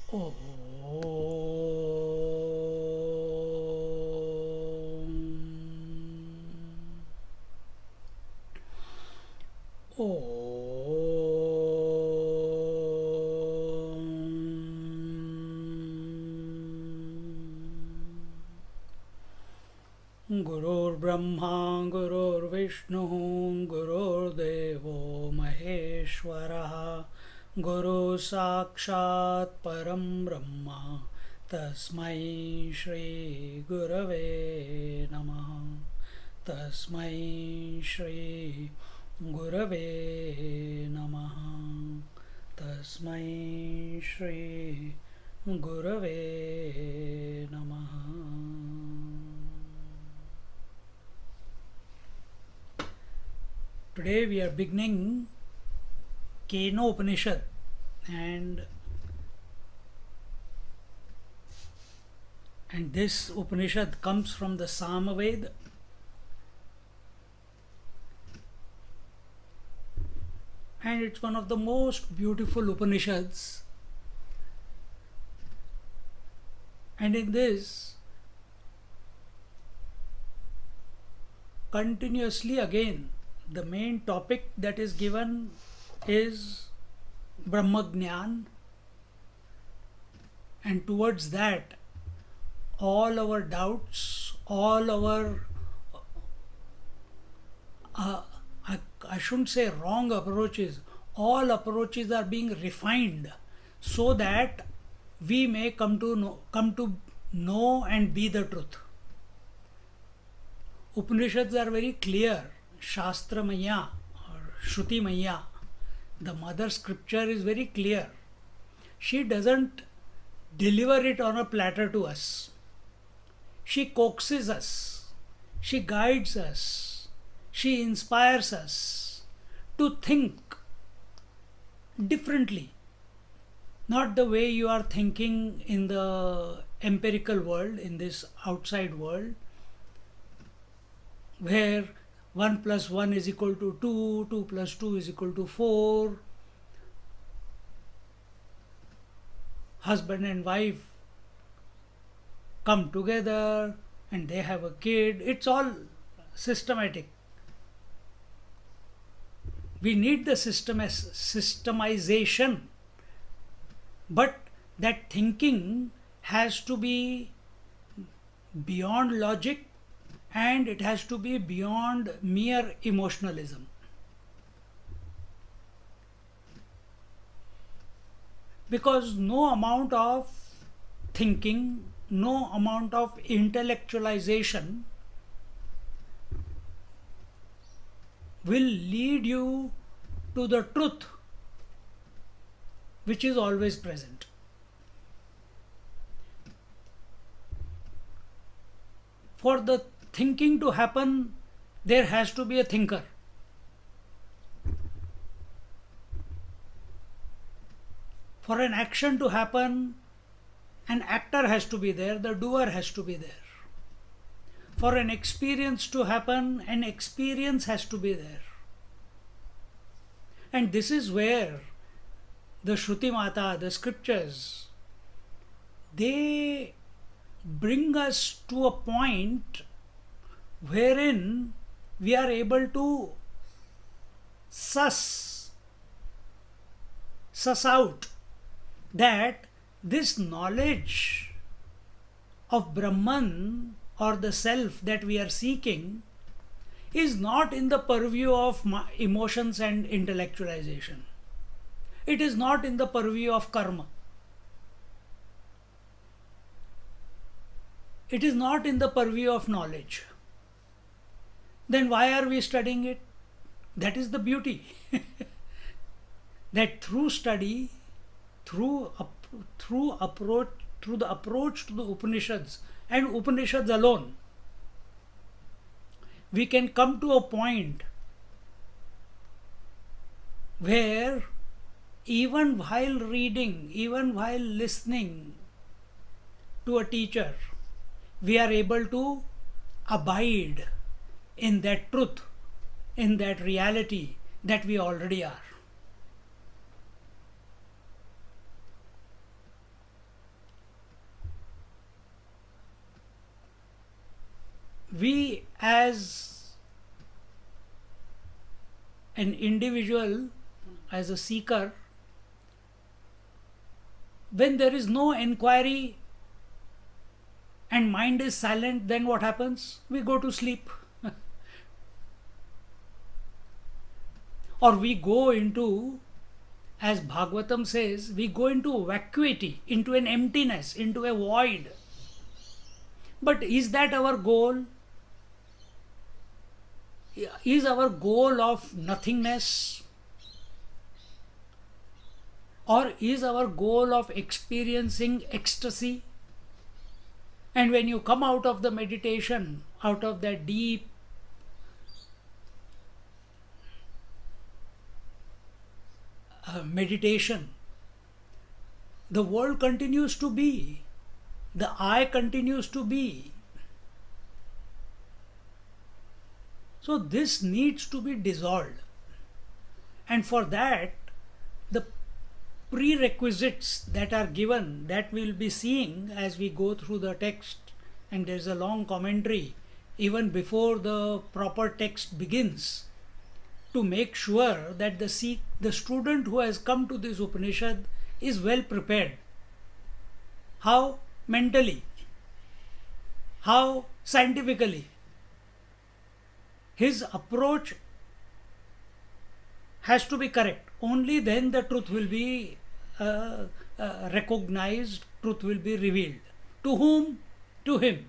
Om. गुरुर्ब्रह्मा गुरुर्विष्णु गुरुर्देवो महेश्वरः गुरु साक्षात् परं ब्रह्म तस्मै श्री गुरवे नमः तस्मै श्री गुरवे नमः तस्मै श्री गुरवे नमः. Today we are beginning Keno Upanishad, and this Upanishad comes from the Samaved, and it's one of the most beautiful Upanishads. And in this, continuously again, the main topic that is given is Brahmagyan, and towards that all our doubts, all our I shouldn't say wrong approaches, all approaches are being refined so that we may come to know and be the truth. Upanishads are very clear. Shastra Maya or Shruti Maya, the mother scripture, is very clear. She doesn't deliver it on a platter to us. She coaxes us, she guides us, she inspires us to think differently. Not the way you are thinking in the empirical world, in this outside world, where 1 plus 1 is equal to 2, 2 plus 2 is equal to 4. Husband and wife come together and they have a kid. It's all systematic. We need the systemization, but that thinking has to be beyond logic, and it has to be beyond mere emotionalism. Because no amount of thinking, no amount of intellectualization will lead you to the truth which is always present. For the thinking to happen, there has to be a thinker. For an action to happen, an actor has to be there, the doer has to be there. For an experience to happen, an experience has to be there. And this is where the Shruti Mata, the scriptures, they bring us to a point wherein we are able to suss out that this knowledge of Brahman or the self that we are seeking is not in the purview of emotions and intellectualization. It is not in the purview of karma. It is not in the purview of knowledge. Then why are we studying it? That is the beauty. That through study, through the approach to the Upanishads and Upanishads alone, we can come to a point where even while reading, even while listening to a teacher, we are able to abide in that truth, in that reality that we already are. we as an individual, as a seeker, when there is no inquiry and mind is silent, then what happens? We go to sleep. Or we go into, as Bhagavatam says, we go into vacuity, into an emptiness, into a void. But is that our goal? Is our goal of nothingness? Or is our goal of experiencing ecstasy? And when you come out of the meditation, out of that deep meditation, the world continues to be, the I continues to be. So this needs to be dissolved. And for that, the prerequisites that are given, that we'll be seeing as we go through the text, and there's a long commentary even before the proper text begins, to make sure that the student who has come to this Upanishad is well prepared. How? Mentally. How? Scientifically. His approach has to be correct. Only then the truth will be recognized, truth will be revealed. To whom? To him.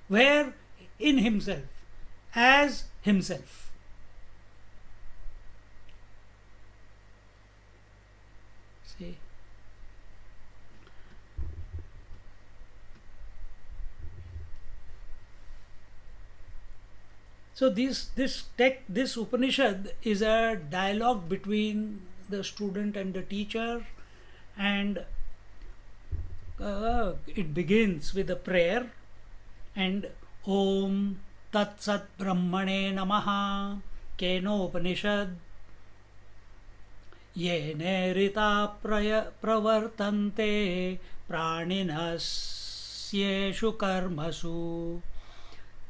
Where? In himself. As himself. See? So this Upanishad is a dialogue between the student and the teacher, and it begins with a prayer, and Om Tat Sat Brahmane Namaha Keno Upanishad Yene Rita Pravartante Praninas Karmasu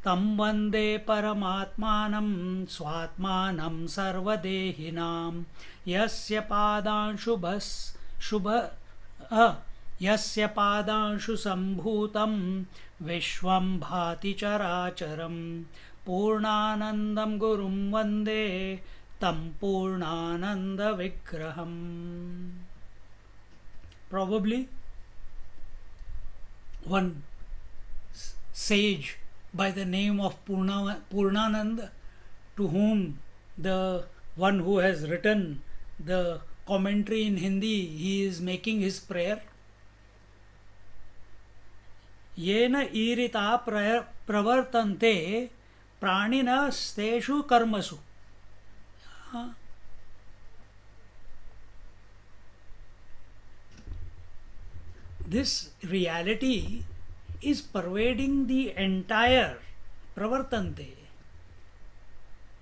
Tam Vande Paramatmanam Swatmanam Sarvadehinam Yasya Padanshu Yasya Padanshu Sambhutam Vishwam Bhati Characharam Purnanandam Gurum Vande Tam Purnananda Vigraham. Probably one sage by the name of Purnananda, to whom the one who has written the commentary in Hindi, he is making his prayer. Yena irita pravartante pranina steshu karmasu. This reality is pervading the entire pravartante.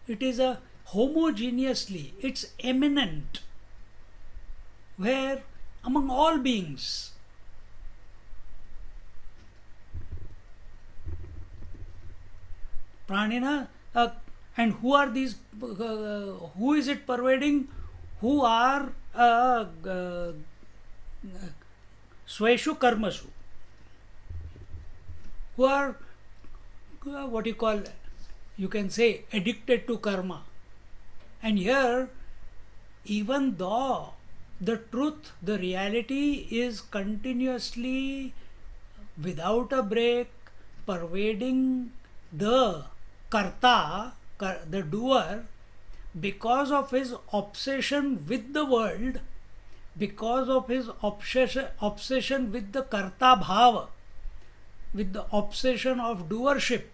It is a homogeneously, it's eminent, where among all beings. Pranina, and who are these, who is it pervading? Who are Sweshu Karmasu, who are what you call, you can say, addicted to karma. And here, even though the truth, the reality is continuously, without a break, pervading the karta, the doer, because of his obsession with the world, because of his obsession with the karta bhava, with the obsession of doership,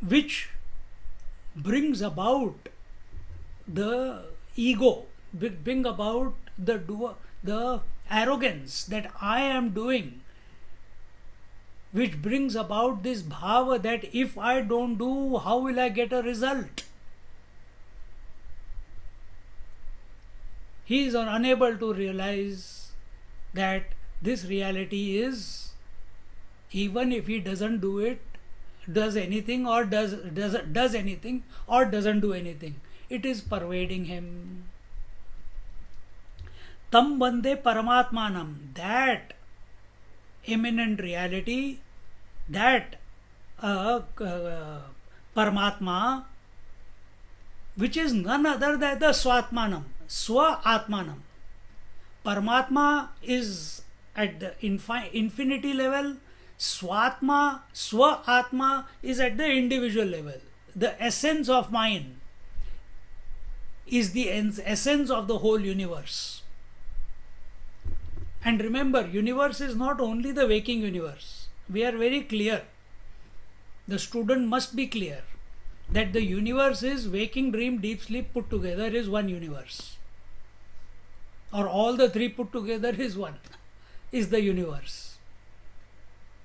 which brings about the ego, bring about the arrogance that I am doing, which brings about this bhava that if I don't do, how will I get a result? He is unable to realize that this reality is, even if he doesn't do it, does anything or does anything or doesn't do anything. It is pervading him. Tam Vande Paramatmanam, that immanent reality, that Paramatma, which is none other than the Swatmanam, Swa Atmanam. Paramatma is at the infinity level, Swatma, Swa Atma is at the individual level. The essence of mind is the essence of the whole universe. And remember, universe is not only the waking universe. We are very clear. The student must be clear that the universe is waking, dream, deep sleep put together is one universe. Or all the three put together is one, is the universe.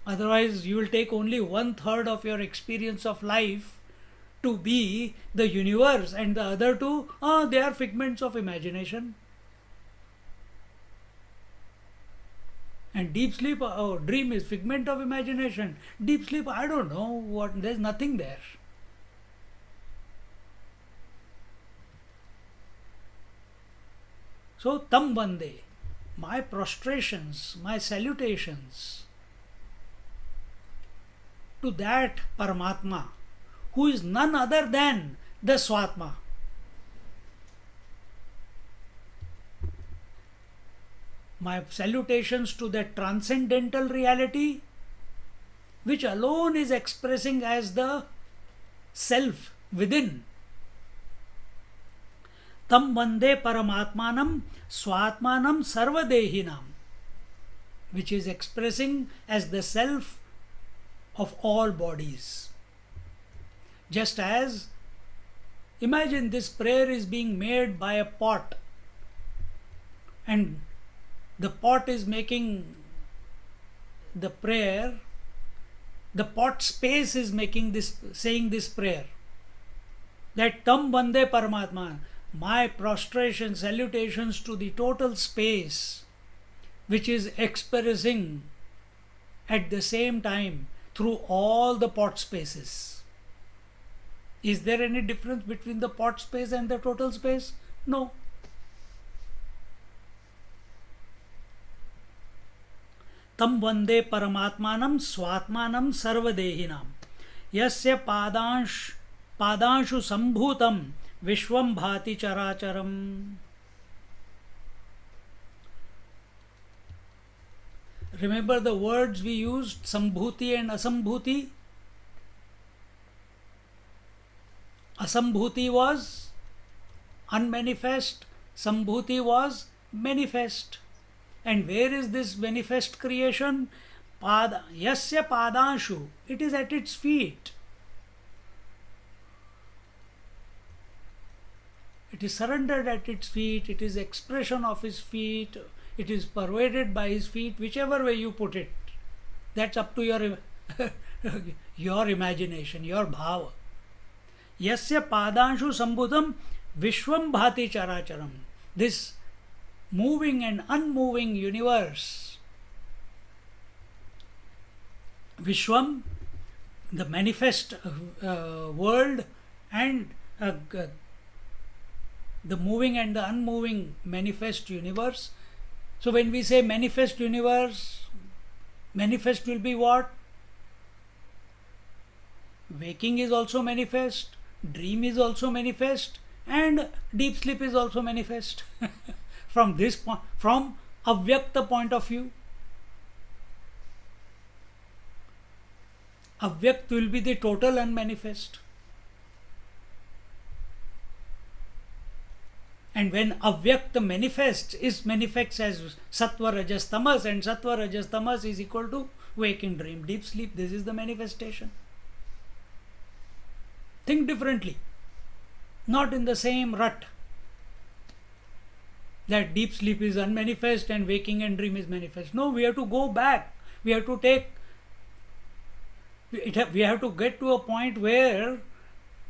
Otherwise, you will take only 1/3 of your experience of life to be the universe, and the other two, they are figments of imagination. And deep sleep, dream is figment of imagination. Deep sleep, I don't know what, there's nothing there. So, Tam Vande, my prostrations, my salutations to that Paramatma, who is none other than the Swatma. My salutations to that transcendental reality, which alone is expressing as the self within. Tam Vande Paramatmanam Swatmanam Sarvadehinam, which is expressing as the self of all bodies. Just as, imagine this prayer is being made by a pot, and the pot is making the prayer, the pot space is making this, saying this prayer, that Tam Vande Paramatma, my prostration, salutations to the total space, which is expressing at the same time through all the pot spaces. Is there any difference between the pot space and the total space? No. Tam Vande Paramatmanam Swatmanam Sarvadehinam Yasya Padanshu Sambhutam Vishwam Bhati Characharam. Remember the words we used, Sambhuti and Asambhuti? Asambhuti was unmanifest, Sambhuti was manifest. And where is this manifest creation? Yasya Padanshu, it is at its feet. It is surrendered at its feet, it is expression of his feet, it is pervaded by his feet, whichever way you put it. That's up to your, your imagination, your bhava. Yasya Padanshu Sambhutam Vishwam Bhati Characharam. This moving and unmoving universe. Vishwam, the manifest world, and the moving and the unmoving manifest universe. So when we say manifest universe, manifest will be what? Waking is also manifest, dream is also manifest, and deep sleep is also manifest. From this point, from Avyakta point of view, Avyakt will be the total unmanifest. And when Avyakta manifests, is manifests as Sattva Rajas Tamas, and Sattva Rajas Tamas is equal to waking, dream, deep sleep. This is the manifestation. Think differently, not in the same rut that deep sleep is unmanifest and waking and dream is manifest. No, we have to go back. We have to take, we have to get to a point where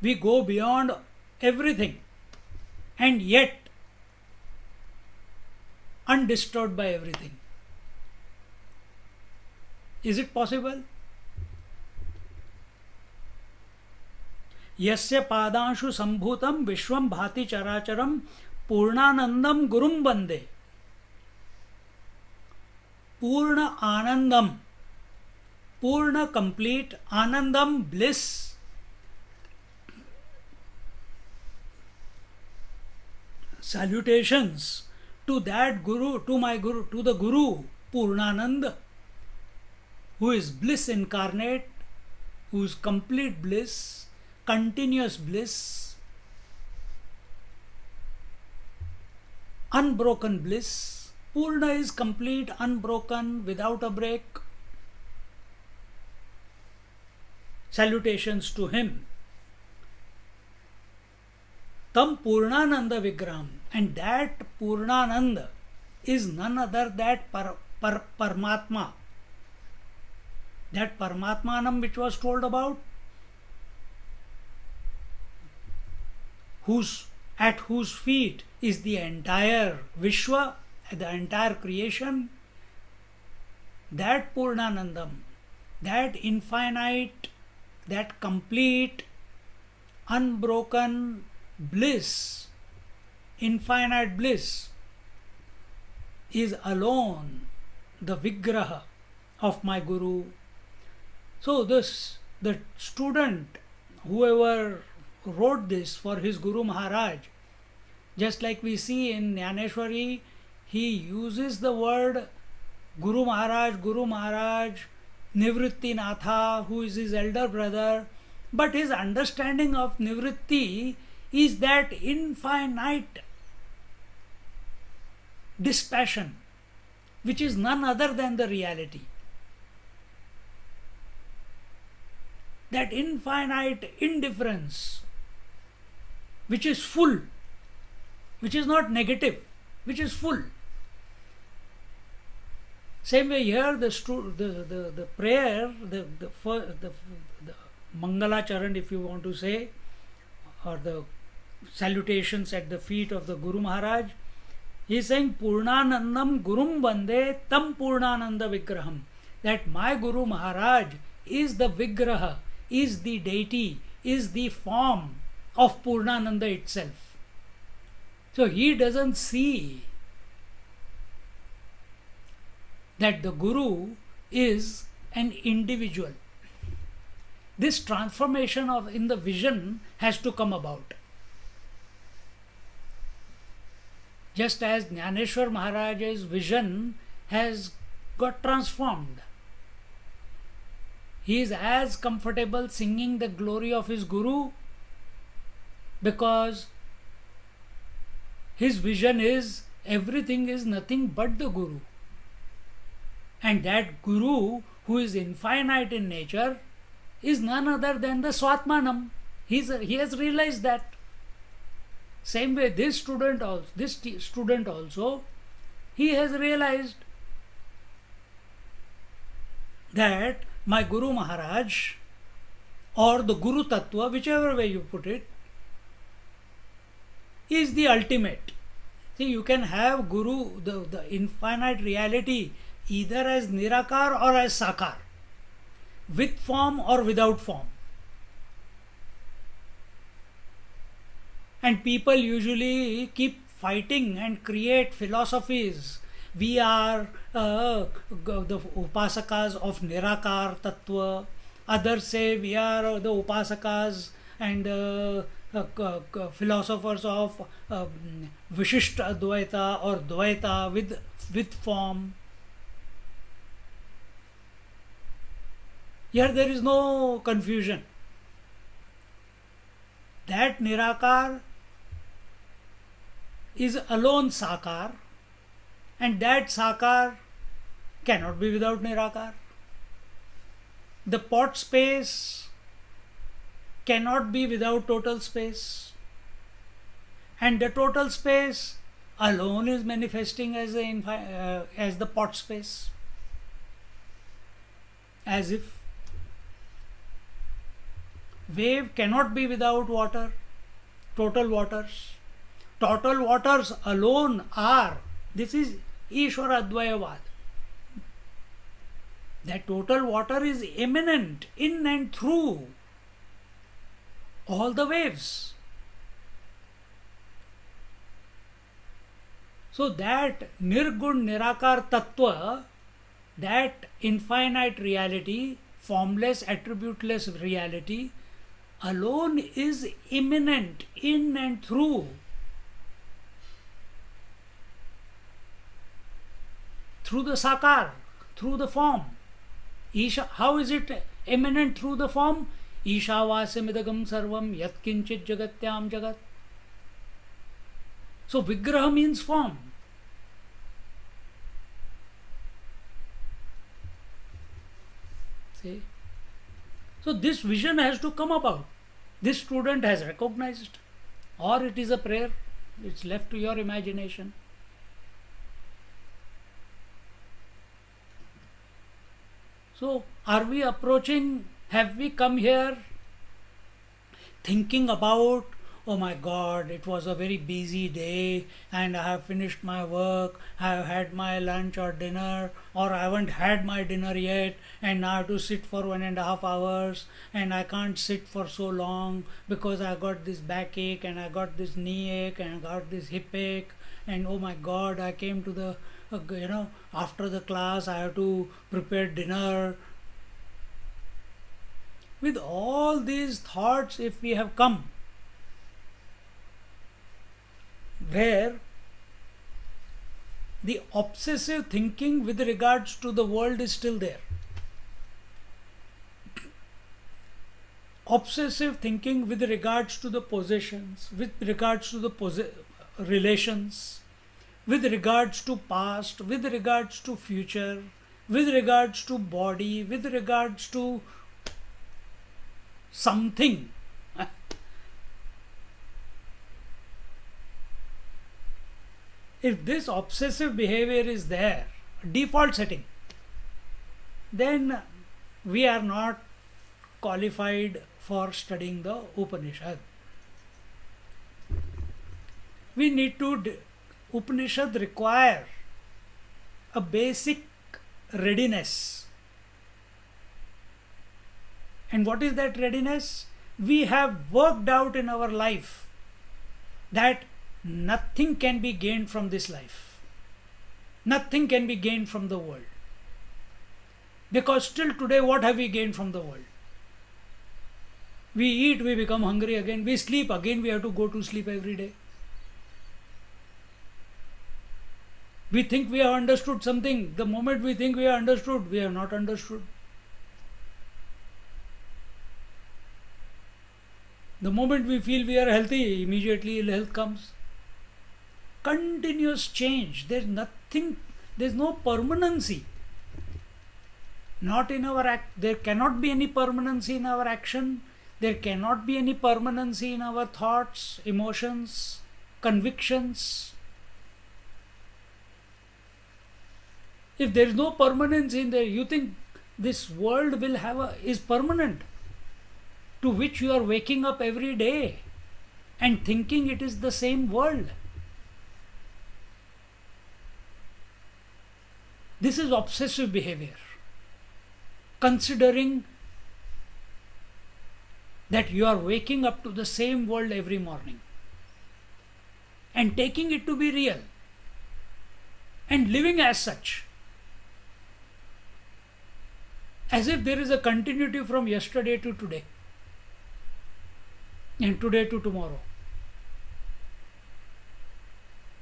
we go beyond everything and yet undisturbed by everything. Is it possible? यस्य पादांशु संभूतं विश्वं भाति चराचरं पूर्णानंदम गुरुम वंदे. पूर्ण आनंदम, पूर्ण complete anandam, bliss. Salutations to that Guru, to my Guru, to the Guru Purnanand, who is bliss incarnate, who is complete bliss, continuous bliss, unbroken bliss. Purna is complete, unbroken, without a break. Salutations to him. Tam Purnananda Vigraham. And that Purnananda is none other than Paramatma. That Paramatmanam which was told about, at whose feet is the entire Vishwa, the entire creation, that Purnanandam, that infinite, that complete, unbroken bliss, infinite bliss, is alone the Vigraha of my Guru. So the student, whoever wrote this for his Guru Maharaj, just like we see in Jnaneshwari, he uses the word Guru Maharaj, Nivritti Natha, who is his elder brother, but his understanding of Nivritti is that infinite dispassion, which is none other than the reality. That infinite indifference, which is full, which is not negative, which is full. Same way here, the prayer, the Mangala Charan, if you want to say, or the salutations at the feet of the Guru Maharaj, he is saying Purnanandam Gurum Vande Tam Purnananda Vigraham. That my Guru Maharaj is the Vigraha, is the deity, is the form of Purnananda itself. So he doesn't see that the Guru is an individual. This transformation in the vision has to come about. Just as Jnaneshwar Maharaj's vision has got transformed. He is as comfortable singing the glory of his Guru because his vision is everything is nothing but the Guru. And that Guru, who is infinite in nature, is none other than the Swatmanam. He has realized that. Same way this student also, he has realized that my Guru Maharaj, or the Guru Tattva, whichever way you put it, is the ultimate. See, you can have Guru, the infinite reality, either as Nirakar or as Sakar, with form or without form. And people usually keep fighting and create philosophies. We are the Upasakas of Nirakar Tattva. Others say we are the Upasakas and philosophers of Vishishta Advaita or Dvaita with form. Here there is no confusion. That Nirakar is alone Sakar, and that Sakar cannot be without Nirakar. The pot space cannot be without total space, and the total space alone is manifesting as the pot space, as if wave cannot be without water, total waters. Total waters alone are, this is Ishvara Advayavad. That total water is immanent in and through all the waves. So that Nirgun Nirakar Tattva, that infinite reality, formless, attributeless reality, alone is immanent in and through the Sakar, through the form. Isha, how is it immanent through the form? Ishavasya sarvam yat kinchit jagatyam jagat. So Vigraha means form. See? So this vision has to come about. This student has recognized, or it is a prayer, it's left to your imagination. So are we approaching, have we come here thinking about, oh my God, it was a very busy day and I have finished my work, I have had my lunch or dinner, or I haven't had my dinner yet, and now I have to sit for 1.5 hours, and I can't sit for so long because I got this backache and I got this knee ache and I got this hip ache, and oh my God, I came to the, after the class I have to prepare dinner. With all these thoughts, if we have come, where the obsessive thinking with regards to the world is still there. Obsessive thinking with regards to the possessions, with regards to the relations, with regards to past, with regards to future, with regards to body, with regards to something. If this obsessive behavior is there, default setting, then we are not qualified for studying the Upanishad. We need to, Upanishad require a basic readiness. And what is that readiness? We have worked out in our life that nothing can be gained from this life. Nothing can be gained from the world. Because still today, what have we gained from the world? We eat, we become hungry again. We sleep, again we have to go to sleep every day. We think we have understood something. The moment we think we have understood, we have not understood. The moment we feel we are healthy, immediately ill health comes. Continuous change. There's nothing, there's no permanency. Not in our act. There cannot be any permanency in our action. There cannot be any permanency in our thoughts, emotions, convictions. If there is no permanence in there, you think this world will have is permanent, to which you are waking up every day and thinking it is the same world. This is obsessive behavior. Considering that you are waking up to the same world every morning and taking it to be real and living as such, as if there is a continuity from yesterday to today and today to tomorrow.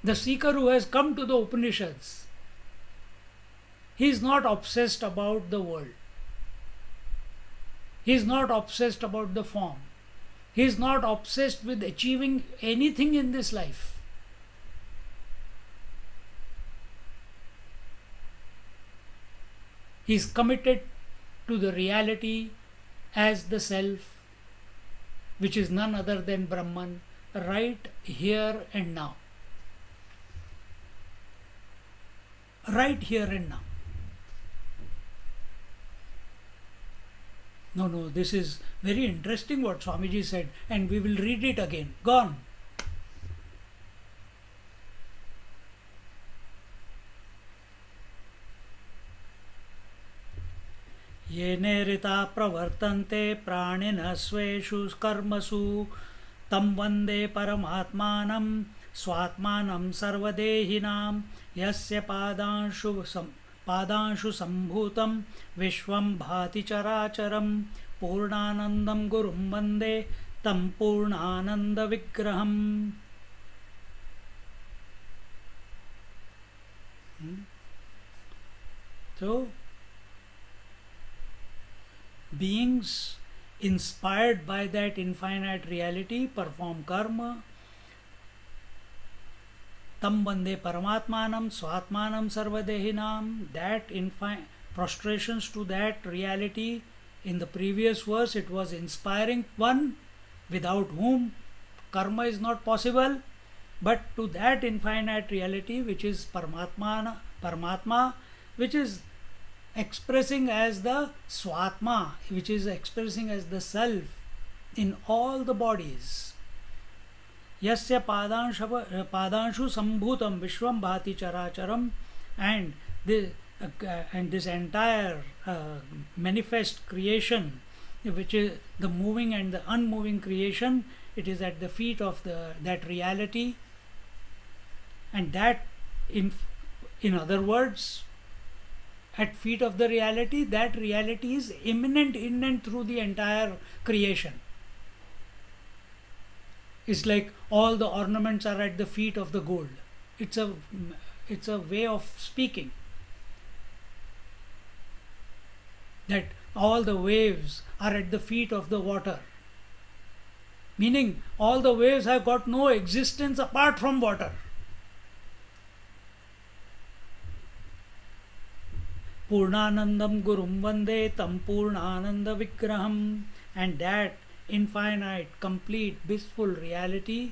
The seeker who has come to the Upanishads, he is not obsessed about the world. He is not obsessed about the form. He is not obsessed with achieving anything in this life. He is committed to the reality as the self, which is none other than Brahman, right here and now. Right here and now. No, this is very interesting what Swamiji said, and we will read it again. Gone. ये नेरिता प्रवर्तन्ते प्राणिनः स्वेषु कर्मसु तं वन्दे परमात्मानं स्वात्मानं सर्वदेहिनां यस्य पादांशु सम्भूतं विश्वं भाति चराचरं पूर्णानन्दं गुरुं वन्दे तं पूर्णानन्दविग्रहम्. So, beings inspired by that infinite reality perform karma. Tam Vande Paramatmanam Swatmanam Sarvadehinam. That prostrations to that reality. In the previous verse, it was inspiring one without whom karma is not possible. But to that infinite reality, which is Paramatma, which is expressing as the Swatma, which is expressing as the self in all the bodies. Yasya padanshu sambhutam vishvam bhati characharam, and this entire manifest creation, which is the moving and the unmoving creation, it is at the feet of that reality, and that in other words, at feet of the reality, that reality is immanent in and through the entire creation. It's like all the ornaments are at the feet of the gold. It's a way of speaking. That all the waves are at the feet of the water. Meaning all the waves have got no existence apart from water. Purnanandam Gurum Vande Tam Purnananda Vigraham, and that infinite, complete, blissful reality,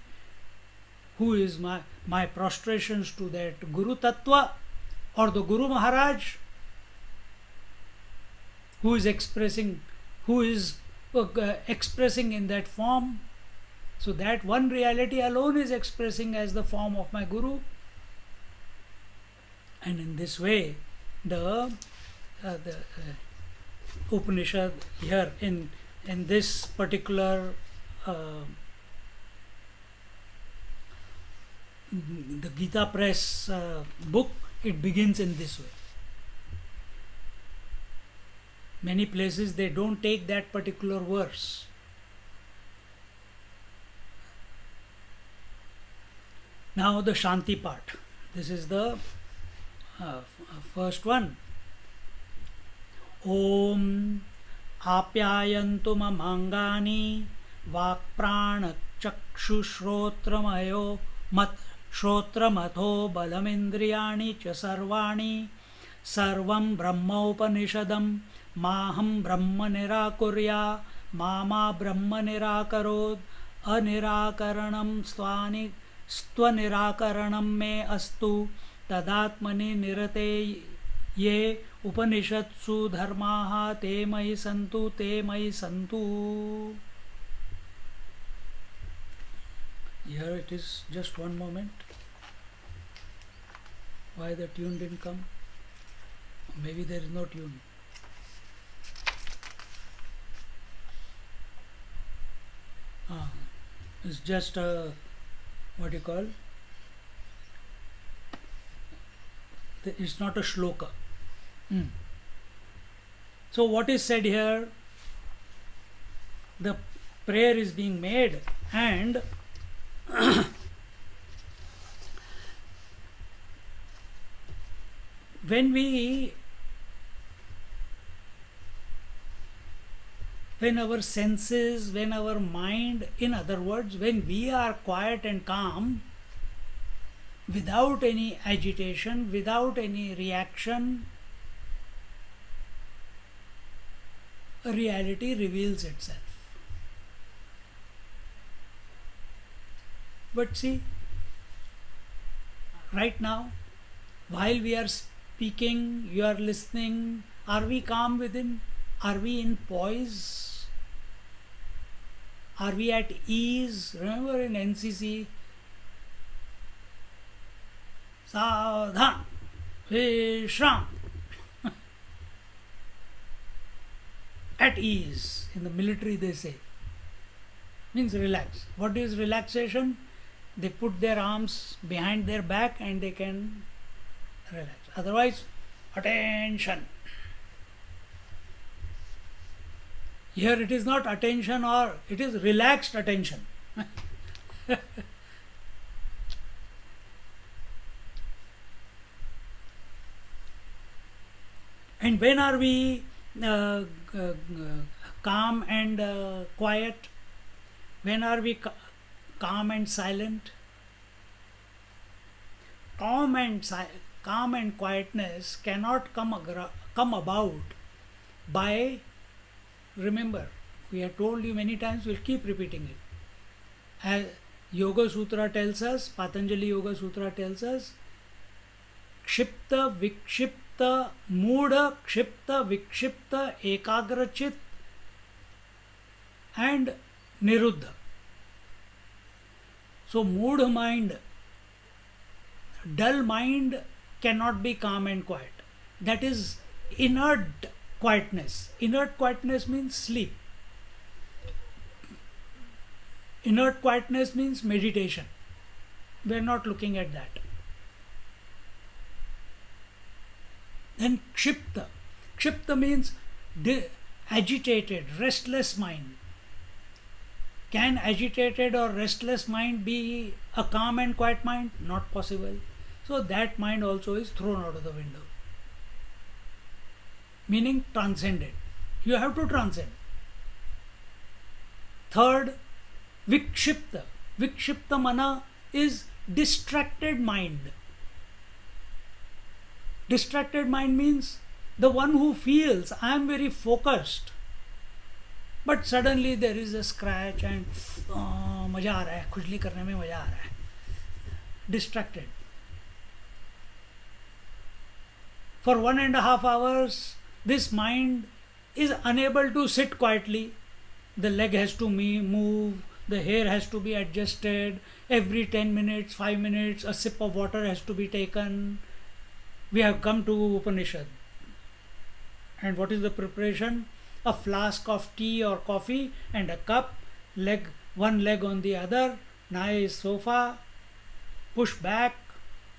who is my prostrations to that Guru Tattva or the Guru Maharaj, who is expressing in that form. So that one reality alone is expressing as the form of my Guru. And in this way, the Upanishad here in this particular the Gita Press book, it begins in this way. Many places they don't take that particular verse. Now the Shanti part. This is the first one. Om Apyayantu mamangani vakprana chakshushrotamayo shrotramatho balamindriyani cha sarvani sarvam brahma upanishadam maham brahma nirakurya mama brahma nirakarod anirakaranam stvanirakaranam me astu tadatmani nirate ye upanishadsu dharmaha te mai santu. Here it is, just one moment. Why the tune didn't come? Maybe there is no tune. It's just what you call, it's not a shloka. So what is said here? The prayer is being made, and when our senses, when our mind, in other words, when we are quiet and calm, without any agitation, without any reaction, a reality reveals itself. But see, right now, while we are speaking, you are listening, are we calm within? Are we in poise? Are we at ease? Remember in NCC, Sadhan, Vishram. at ease. In the military they say. Means relax. What is relaxation? They put their arms behind their back and they can relax. Otherwise, attention. Here it is not attention, or it is relaxed attention. And when are we calm and quiet? When are we calm and silent? Calm and quietness cannot come about by, remember, we have told you many times, we'll keep repeating it. As Yoga Sutra tells us, Patanjali Yoga Sutra tells us, Kshipta Vikshipta Moodha Kshipta Vikshipta Ekagrachit and Niruddha. So mood mind, dull mind cannot be calm and quiet. That is inert quietness. Inert quietness means sleep. Inert quietness means meditation. We are not looking at that. Then Kshipta. Kshipta means agitated, restless mind. Can agitated or restless mind be a calm and quiet mind? Not possible. So that mind also is thrown out of the window. Meaning transcended. You have to transcend. Third, Vikshipta. Vikshipta mana is distracted mind. Distracted mind means the one who feels I am very focused, but suddenly there is a scratch and मजा आ रहा है, खुजली करने में मजा आ रहा है. Distracted. For 1.5 hours, this mind is unable to sit quietly. The leg has to move, the hair has to be adjusted, every 10 minutes, 5 minutes, a sip of water has to be taken. We have come to Upanishad. And what is the preparation? A flask of tea or coffee and a cup, one leg on the other, nice sofa, push back,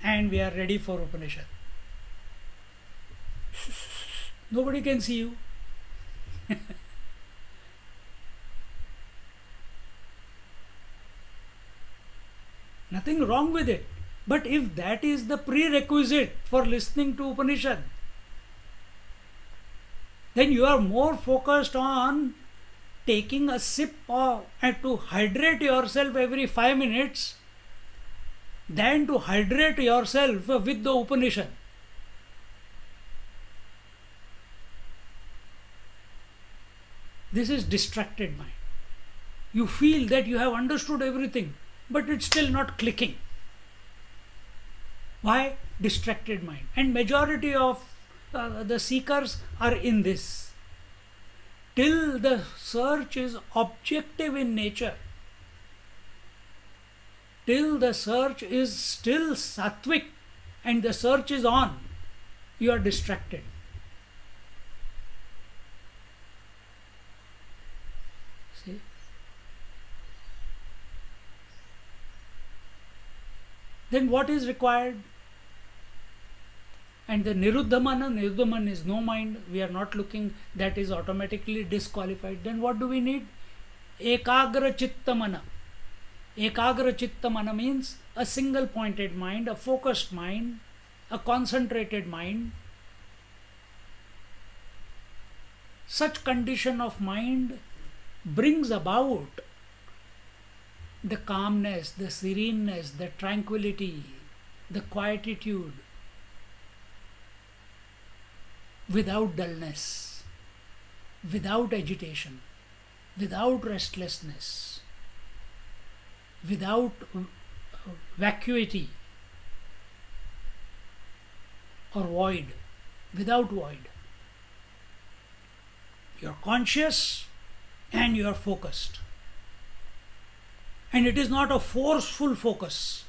and we are ready for Upanishad. Nobody can see you. Nothing wrong with it. But if that is the prerequisite for listening to Upanishad, then you are more focused on taking a sip and to hydrate yourself every 5 minutes than to hydrate yourself with the Upanishad. This is distracted mind. You feel that you have understood everything, but it's still not clicking. Why? Distracted mind. And majority of the seekers are in this. Till the search is objective in nature, till the search is still sattvic and the search is on, you are distracted. See? Then what is required? And the Niruddhamana is no mind. We are not looking, that is automatically disqualified. Then what do we need? Ekagra Chitta Mana. Ekagra Chitta Mana means a single pointed mind, a focused mind, a concentrated mind. Such condition of mind brings about the calmness, the sereneness, the tranquility, the quietude, without dullness, without agitation, without restlessness, without vacuity or void, without void. You are conscious and you are focused. And it is not a forceful focus,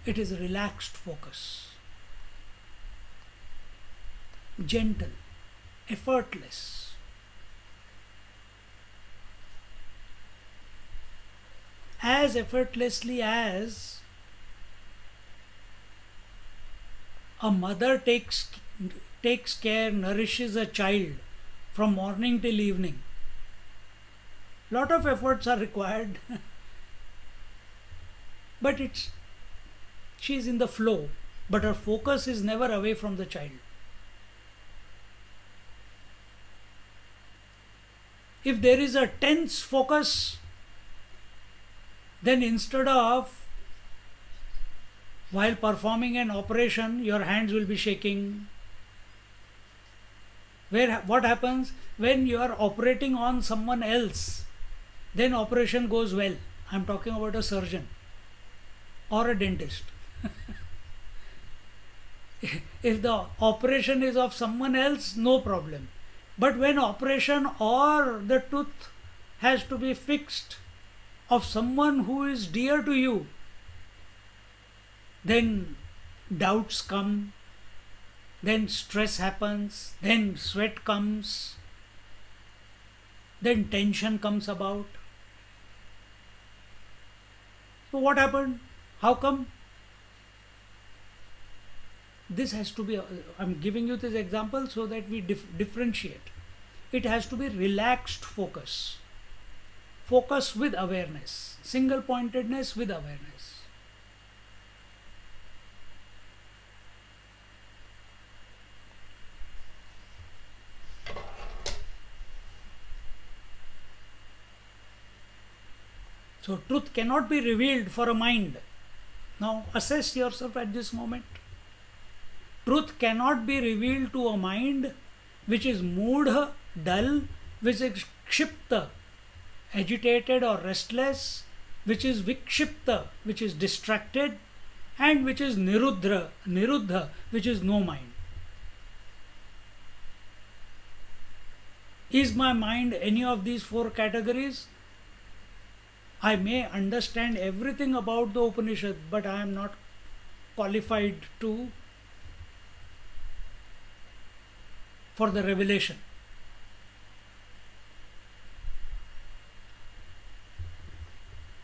it is a relaxed focus. Gentle, effortless. as effortlessly as a mother takes care, nourishes a child from morning till evening. Lot of efforts are required, but she is in the flow, but her focus is never away from the child. If there is a tense focus, then instead of while performing an operation, your hands will be shaking. What happens when you are operating on someone else? Then operation goes well. I am talking about a surgeon or a dentist. If the operation is of someone else, no problem. But when operation or the tooth has to be fixed of someone who is dear to you, then doubts come, then stress happens, then sweat comes, then tension comes about. So what happened? How come? This has to be, I'm giving you this example so that we differentiate. It has to be relaxed focus. Focus with awareness. Single pointedness with awareness. So truth cannot be revealed for a mind. Now assess yourself at this moment. Truth cannot be revealed to a mind which is moodha, dull, which is kshipta, agitated or restless, which is vikshipta, which is distracted, and which is niruddha, which is no mind. Is my mind any of these four categories? I may understand everything about the Upanishad, but I am not qualified for the revelation.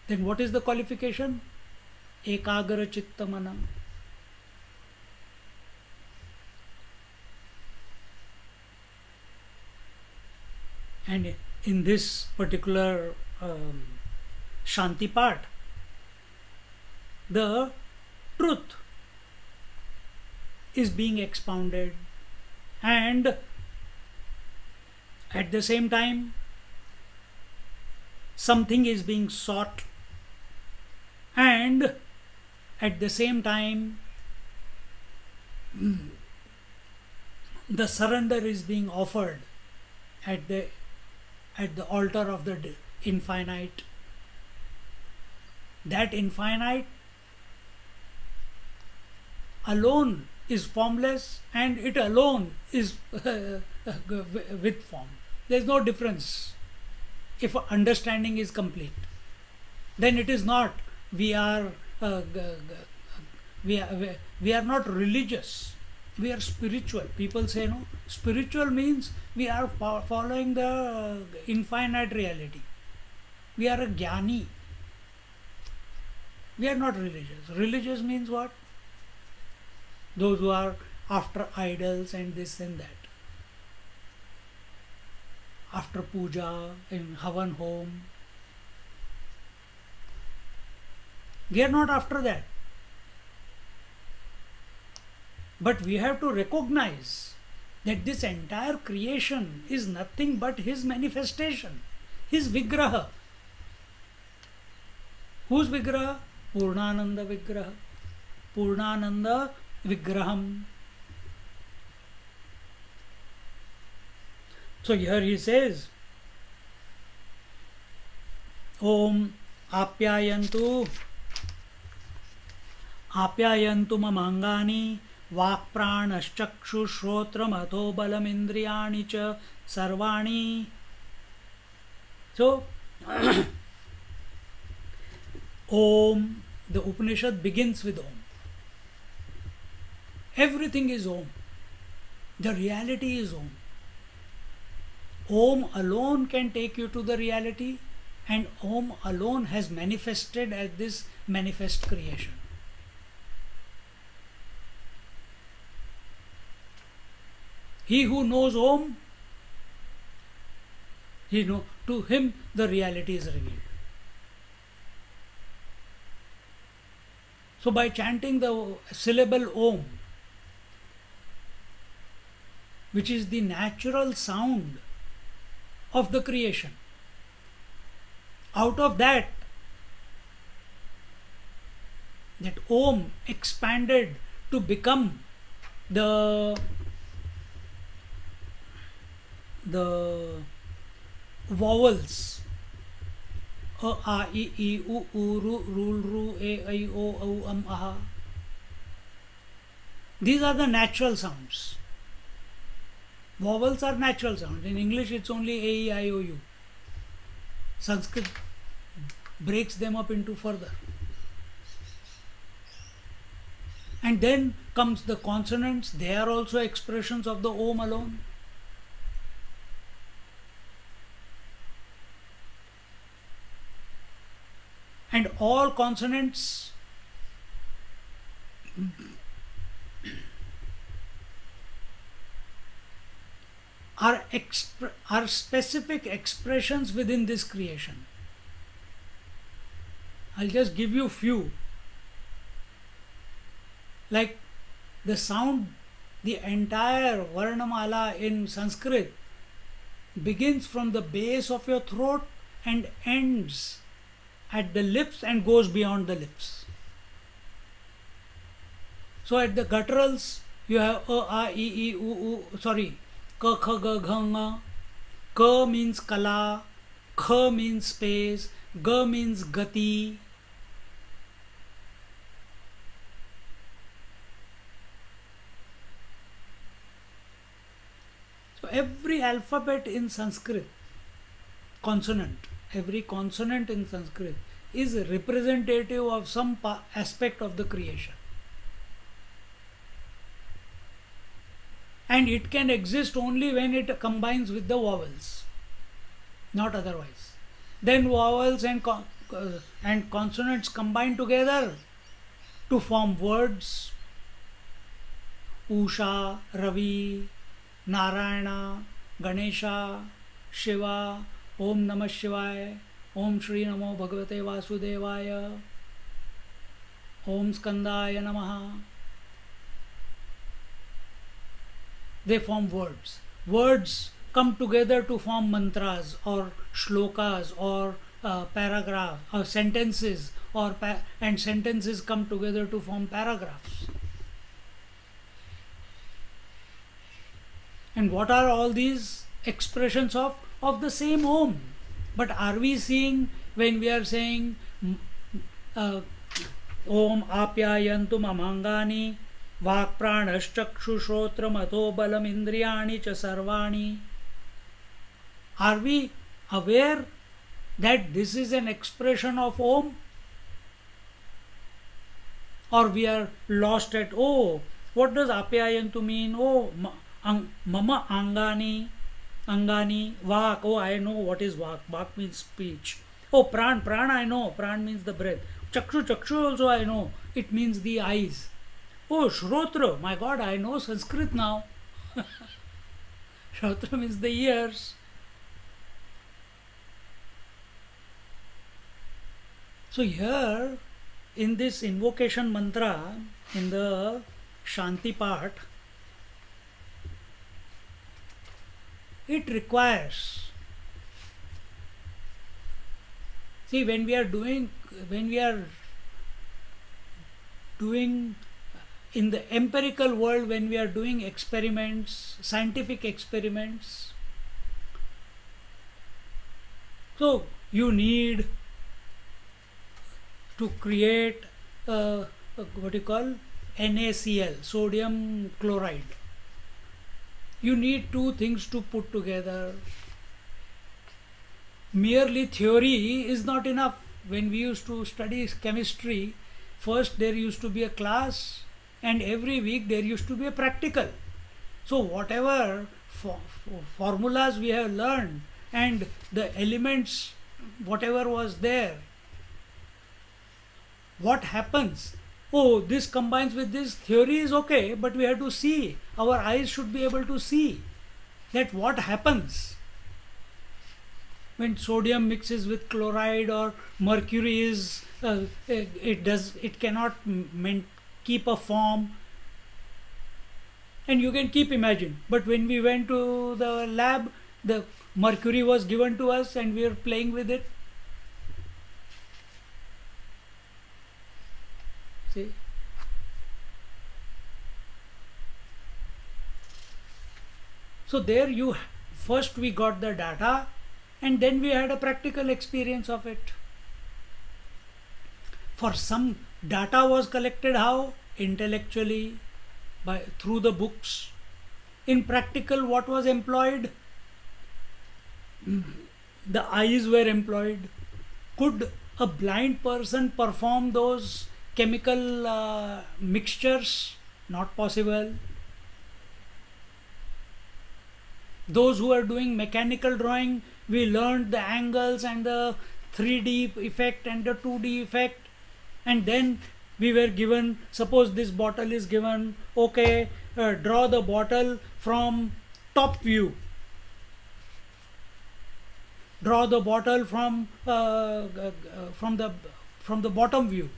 Then what is the qualification? Ekagara chitta mana. And in this particular Shanti part, the truth is being expounded, and at the same time something is being sought, and at the same time the surrender is being offered at the altar of the infinite. That infinite alone is formless, and it alone is with form. There is no difference. If understanding is complete, then it is not we are not religious. We are spiritual. People say no. Spiritual means we are following the infinite reality. We are a jnani. We are not religious. Religious means what? Those who are after idols and this and that. After puja, in Havan home. We are not after that. But we have to recognize that this entire creation is nothing but His manifestation, His Vigraha. Whose Vigraha? Purnananda Vigraha. Purnananda Vigraham. So here he says, Om Apyayantu mamangani Vakpranaschakshu Shrotramato Balamindriyani cha Sarvani. So Om, the Upanishad begins with Om. Everything is Om. The reality is Om. Om alone can take you to the reality, and Om alone has manifested as this manifest creation. He who knows Om, to him the reality is revealed. So by chanting the syllable Om, which is the natural sound of the creation, out of that Om expanded to become the vowels a, a, I, u, ru, ru, e, I, o, au, aha. These are the natural sounds. Vowels are natural sounds. In English it's only a, I, o, u. Sanskrit breaks them up into further. And then comes the consonants. They are also expressions of the Om alone. And all consonants are specific expressions within this creation. I'll just give you few. Like the sound, the entire Varnamala in Sanskrit begins from the base of your throat and ends at the lips and goes beyond the lips. So at the gutturals you have a, I, u, sorry, ka, kha, ga, gha, nga. Ka means kala, kha means space, ga means gati. So every alphabet in Sanskrit, every consonant in Sanskrit is representative of some aspect of the creation. And it can exist only when it combines with the vowels, not otherwise. Then vowels and consonants combine together to form words. Usha, Ravi, Narayana, Ganesha, Shiva, Om Namah Shivaya, Om Shri Namo Bhagavate Vasudevaya, Om Skandaya Namaha. They form words. Words come together to form mantras or shlokas or paragraphs or sentences and sentences come together to form paragraphs. And what are all these expressions of? Of the same Om. But are we seeing when we are saying Om apyayantu mamangani vak pranaschakshu shrotra mato balam indriyani cha sarvani? Are we aware that this is an expression of Om? Or we are lost at, oh, what does apyayantu mean? Oh, mama angani. Angani, Vak, oh I know what is Vak. Vak means speech. Oh Pran, Pran I know. Pran means the breath. Chakshu, Chakshu also I know. It means the eyes. Oh Shrotra, my God, I know Sanskrit now. Shrotra means the ears. So here in this invocation mantra, in the Shanti part, it requires, see, when we are doing in the empirical world, when we are doing experiments, scientific experiments, so you need to create what you call NaCl, sodium chloride. You need two things to put together. Merely theory is not enough. When we used to study chemistry, first there used to be a class and every week there used to be a practical. So whatever formulas we have learned and the elements whatever was there, what happens? Oh, this combines with this, theory is okay, but we have to see. Our eyes should be able to see that what happens when sodium mixes with chloride or mercury is it cannot keep a form, and you can keep imagine. But when we went to the lab, the mercury was given to us and we were playing with it. See? So there you first we got the data and then we had a practical experience of it. For some, data was collected how? Intellectually, by through the books. In practical, what was employed? The eyes were employed. Could a blind person perform those chemical mixtures? Not possible. Those who are doing mechanical drawing, we learned the angles and the 3D effect and the 2D effect, and then we were given, suppose this bottle is given, okay, draw the bottle from top view, draw the bottle from the bottom view.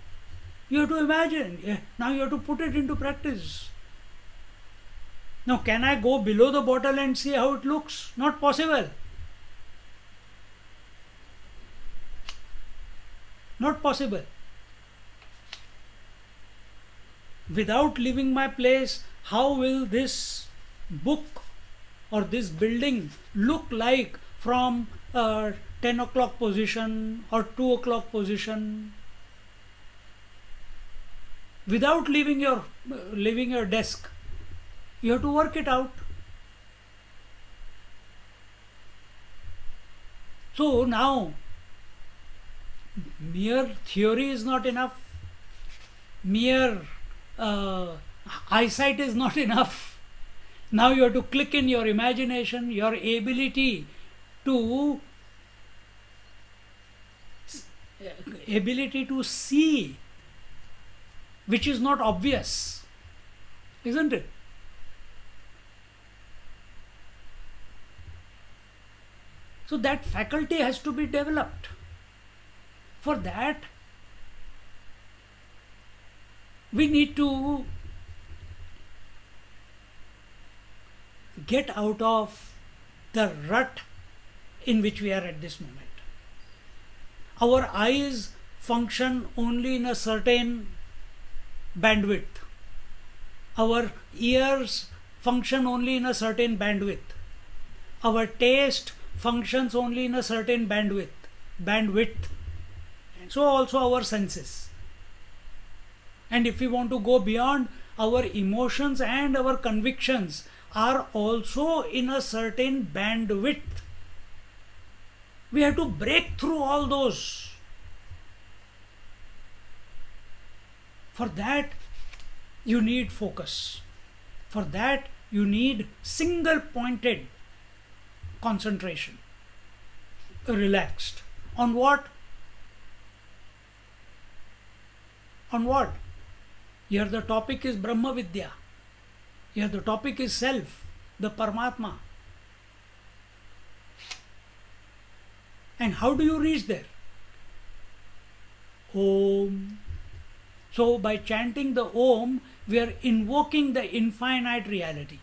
You have to imagine. Now you have to put it into practice. Now, can I go below the bottle and see how it looks? Not possible. Not possible. Without leaving my place, how will this book or this building look like from 10 o'clock position or 2 o'clock position? Without leaving your desk, you have to work it out. So now, mere theory is not enough. Mere eyesight is not enough. Now you have to click in your imagination, your ability to see, which is not obvious, isn't it? So that faculty has to be developed. For that, we need to get out of the rut in which we are at this moment. Our eyes function only in a certain bandwidth. Our ears function only in a certain bandwidth. Our taste functions only in a certain bandwidth. And so also our senses. And if we want to go beyond, our emotions and our convictions are also in a certain bandwidth. We have to break through all those. For that, you need focus. For that, you need single pointed concentration. Relaxed. On what? On what? Here the topic is Brahma Vidya. Here the topic is self, the Paramatma. And how do you reach there? Om. So by chanting the Om, we are invoking the infinite reality.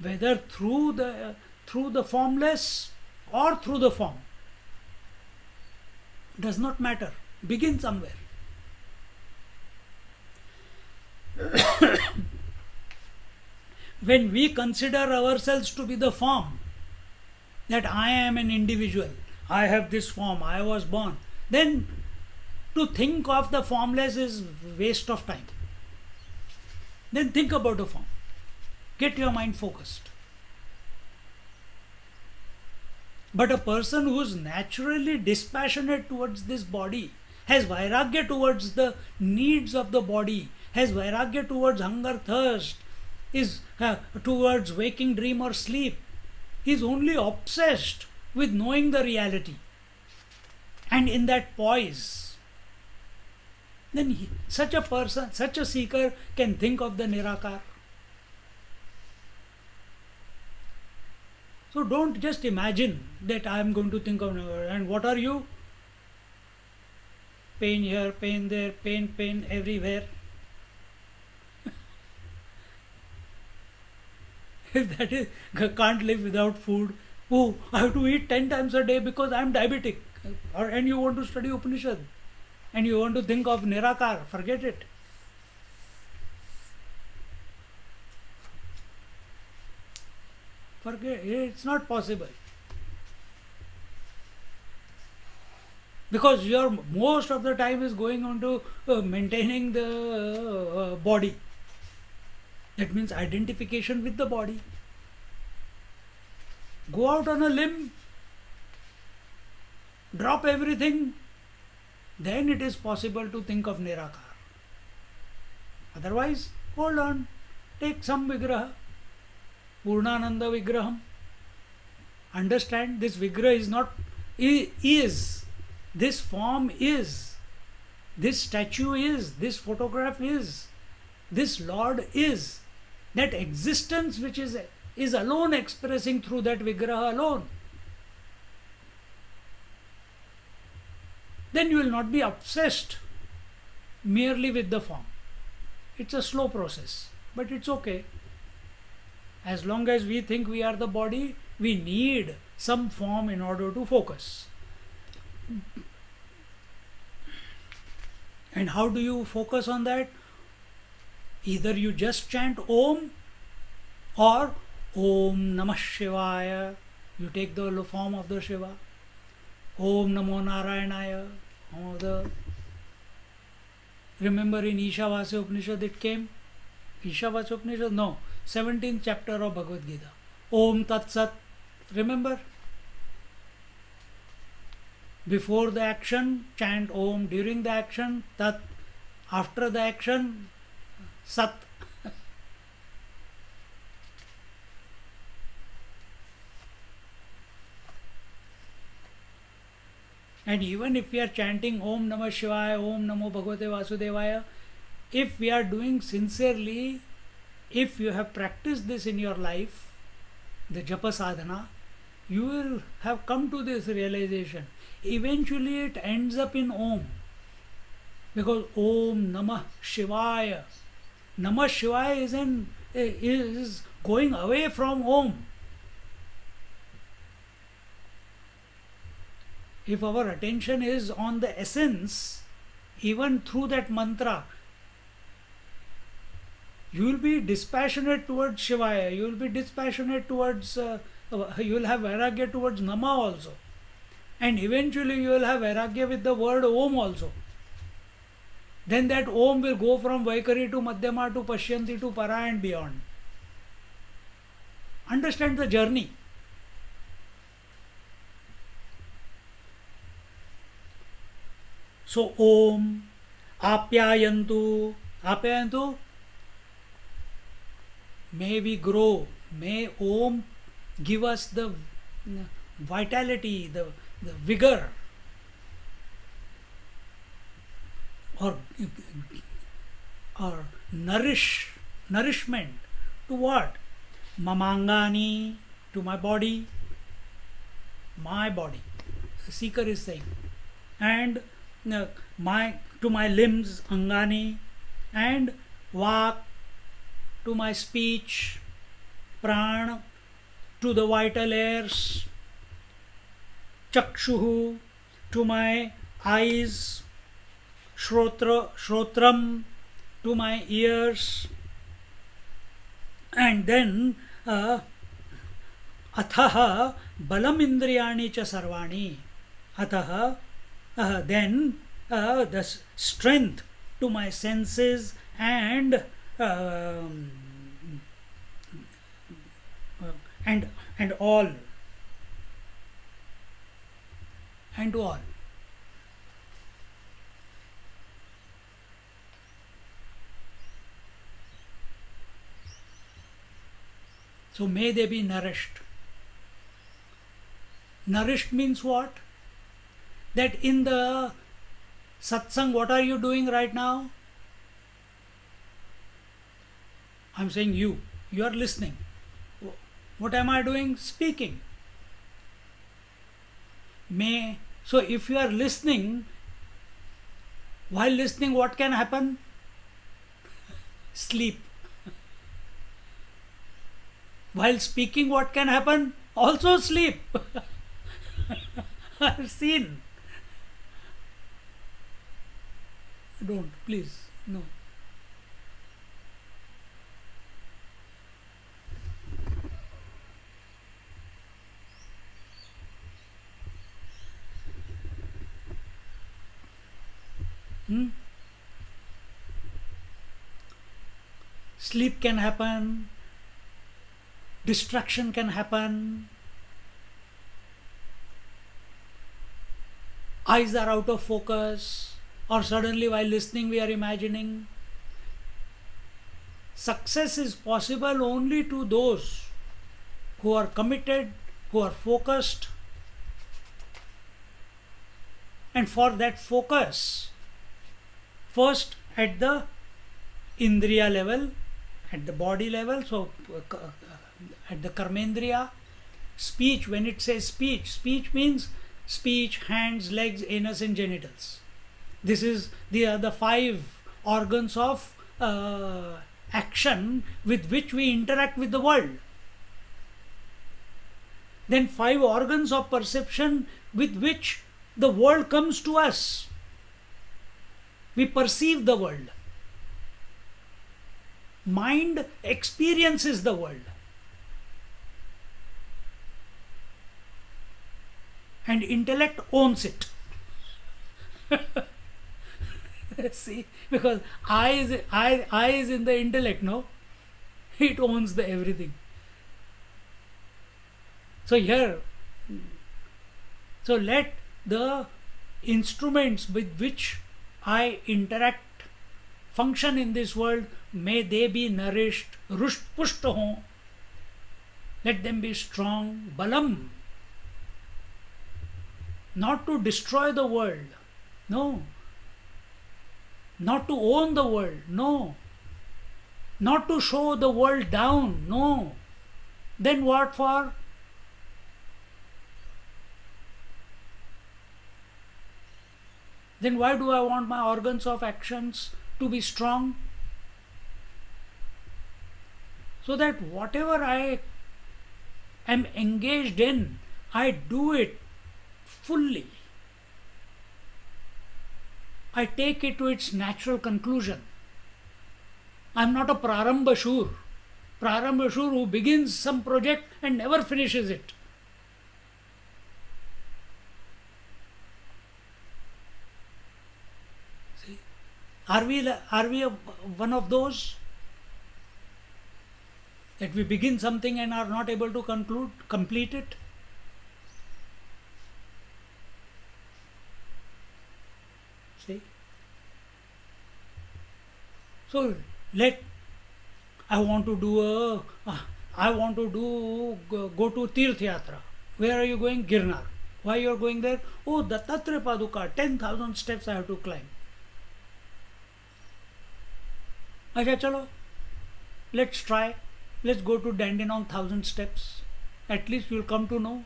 Whether through the formless or through the form, does not matter. Begin somewhere. When we consider ourselves to be the form, that I am an individual, I have this form, I was born, then to think of the formless is waste of time. Then think about the form. Get your mind focused. But a person who is naturally dispassionate towards this body, has vairagya towards the needs of the body, has vairagya towards hunger, thirst, is towards waking, dream or sleep, is only obsessed with knowing the reality and in that poise, then such a person, such a seeker can think of the Nirakar. So don't just imagine that I am going to think of Nirakar. And what are you? Pain here, pain there, pain everywhere. If that is, can't live without food. Oh, I have to eat 10 times a day because I am diabetic. And you want to study Upanishad. And you want to think of Nirakar. Forget it. Forget it. It's not possible. Because your most of the time is going on to maintaining the body. That means identification with the body. Go out on a limb, drop everything, then it is possible to think of Nirakar. Otherwise, hold on, take some Vigraha, Purnananda Vigraham. Understand, this Vigraha is not, is, this form is, this statue is, this photograph is, this Lord is. That existence which is alone expressing through that Vigraha alone. Then you will not be obsessed merely with the form. It's a slow process, but it's okay. As long as we think we are the body, we need some form in order to focus. And how do you focus on that? Either you just chant Om or Om Namah Shivaya. You take the form of the Shiva. Om Namo Narayanaya. Remember in Ishavasya Upanishad it came? Ishavasya Upanishad? No. 17th chapter of Bhagavad Gita. Om Tat Sat. Remember? Before the action, chant Om. During the action, Tat. After the action, Sat. And even if we are chanting Om Namah Shivaya, Om Namo Bhagavate Vasudevaya, if we are doing sincerely, if you have practiced this in your life, the Japa Sadhana, you will have come to this realization. Eventually it ends up in Om. Because Om Namah Shivaya. Namah Shivaya is going away from Om. If our attention is on the essence, even through that mantra, you will be dispassionate towards Shivaya, you will be dispassionate towards, you will have vairagya towards Nama also. And eventually you will have vairagya with the word Om also. Then that Om will go from Vaikari to Madhyama to Pashyanti to Para and beyond. Understand the journey. So Om, Apyayantu, Apyayantu, may we grow, may Om give us the vitality, the vigor, or nourishment to what? Mamangani, to my body. The seeker is saying. And to my limbs, Angani, and Vak, to my speech, Pran, to the vital airs, Chakshuhu, to my eyes, Shrotram, to my ears, and then Athaha Balam Indriyani cha Sarvani. Athaha, then the strength to my senses and all, and to all. So may they be nourished. Nourished means what? That in the satsang, what are you doing right now? I'm saying you. You are listening. What am I doing? Speaking. So if you are listening, while listening, what can happen? Sleep. While speaking, what can happen? Also sleep. I've seen. Don't, please. No. Sleep can happen, distraction can happen, eyes are out of focus, or suddenly while listening we are imagining. Success is possible only to those who are committed, who are focused, and for that focus, first at the indriya level, at the body level, so at the karmendriya, speech, when it says speech, speech means speech, hands, legs, anus and genitals. This is the 5 organs of action with which we interact with the world. Then 5 organs of perception with which the world comes to us. We perceive the world. Mind experiences the world. And intellect owns it. See, because I is in the intellect, no? It owns the everything. So here, so let the instruments with which I interact, function in this world, may they be nourished, rusht pusht ho. Let them be strong, balam. Not to destroy the world, no. Not to own the world, no. Not to show the world down, no. Then what for? Then why do I want my organs of actions to be strong? So that whatever I am engaged in, I do it fully. I take it to its natural conclusion. I am not a Prarambashur. Prarambashur who begins some project and never finishes it. See? Are we one of those? That we begin something and are not able to complete it? See? So I want to go to Tirth Yatra. Where are you going? Girnar. Why you are going there? Oh, Dattatreya Paduka, 10,000 steps I have to climb. Okay, chalo, let's try. Let's go to Dandenong 1,000 steps. At least you'll come to know.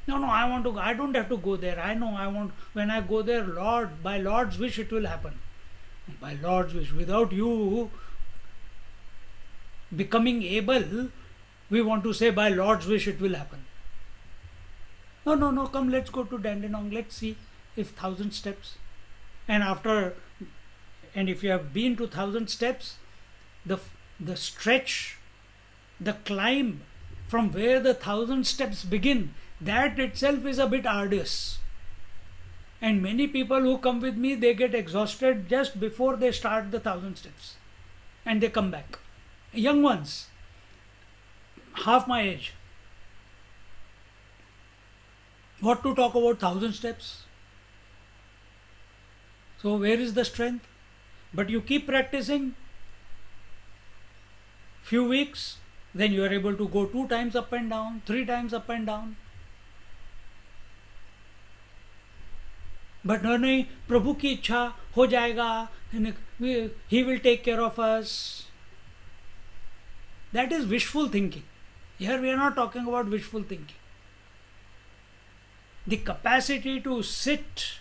No, I don't have to go there. I know, when I go there, Lord, by Lord's wish it will happen. By Lord's wish. Without you becoming able, we want to say by Lord's wish it will happen. No, come, let's go to Dandenong. Let's see if 1,000 steps. And if you have been to 1,000 steps, the stretch, the climb from where the 1,000 steps begin, that itself is a bit arduous. And many people who come with me, they get exhausted just before they start the 1,000 steps. And they come back. Young ones, half my age. What to talk about 1,000 steps? So where is the strength? But you keep practicing, few weeks, then you are able to go 2 times up and down, 3 times up and down. But नहीं, प्रभु की इच्छा हो जाएगा, he will take care of us. That is wishful thinking. Here we are not talking about wishful thinking. The capacity to sit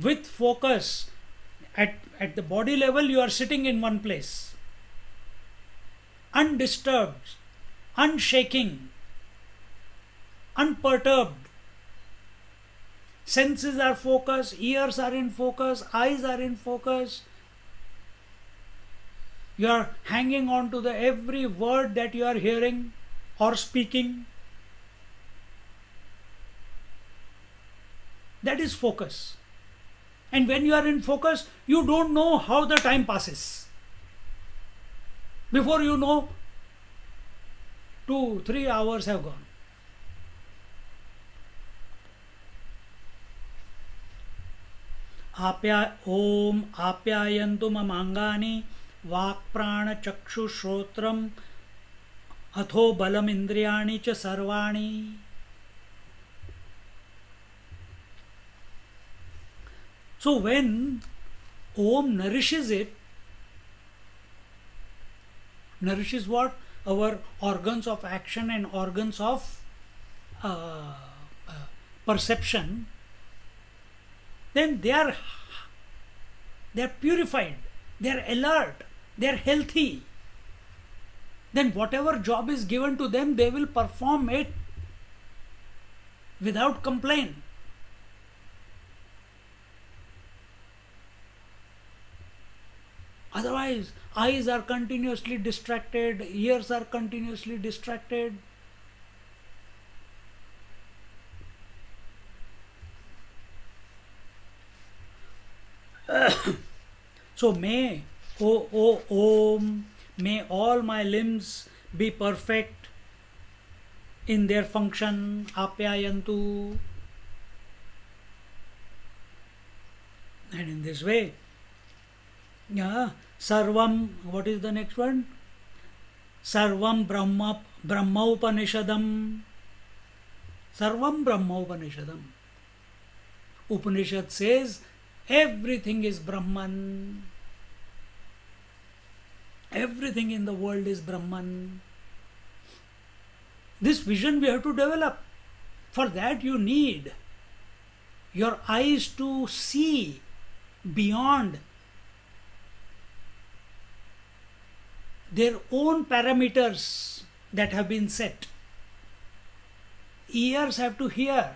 with focus at the body level, you are sitting in one place, undisturbed, unshaking, unperturbed. Senses are focused, ears are in focus, eyes are in focus. You are hanging on to the every word that you are hearing or speaking. That is focus. And when you are in focus, you don't know how the time passes. Before you know, 2-3 hours have gone. ओम आप्यायन्तु ममांगानि वाक्प्राणचक्षुश्रोत्रम् अथो बलमिन्द्रियाणि च सर्वाणि. So when Om nourishes it, nourishes what? Our organs of action and organs of perception, then they are purified, they are alert, they are healthy. Then whatever job is given to them, they will perform it without complaint. Otherwise, eyes are continuously distracted, ears are continuously distracted. So may, Om, may all my limbs be perfect in their function, apyayantu. And in this way, Sarvam, what is the next one? Sarvam Brahmaupanishadam. Sarvam Brahmaupanishadam. Upanishad says everything is Brahman. Everything in the world is Brahman. This vision we have to develop. For that you need your eyes to see beyond their own parameters that have been set. Ears have to hear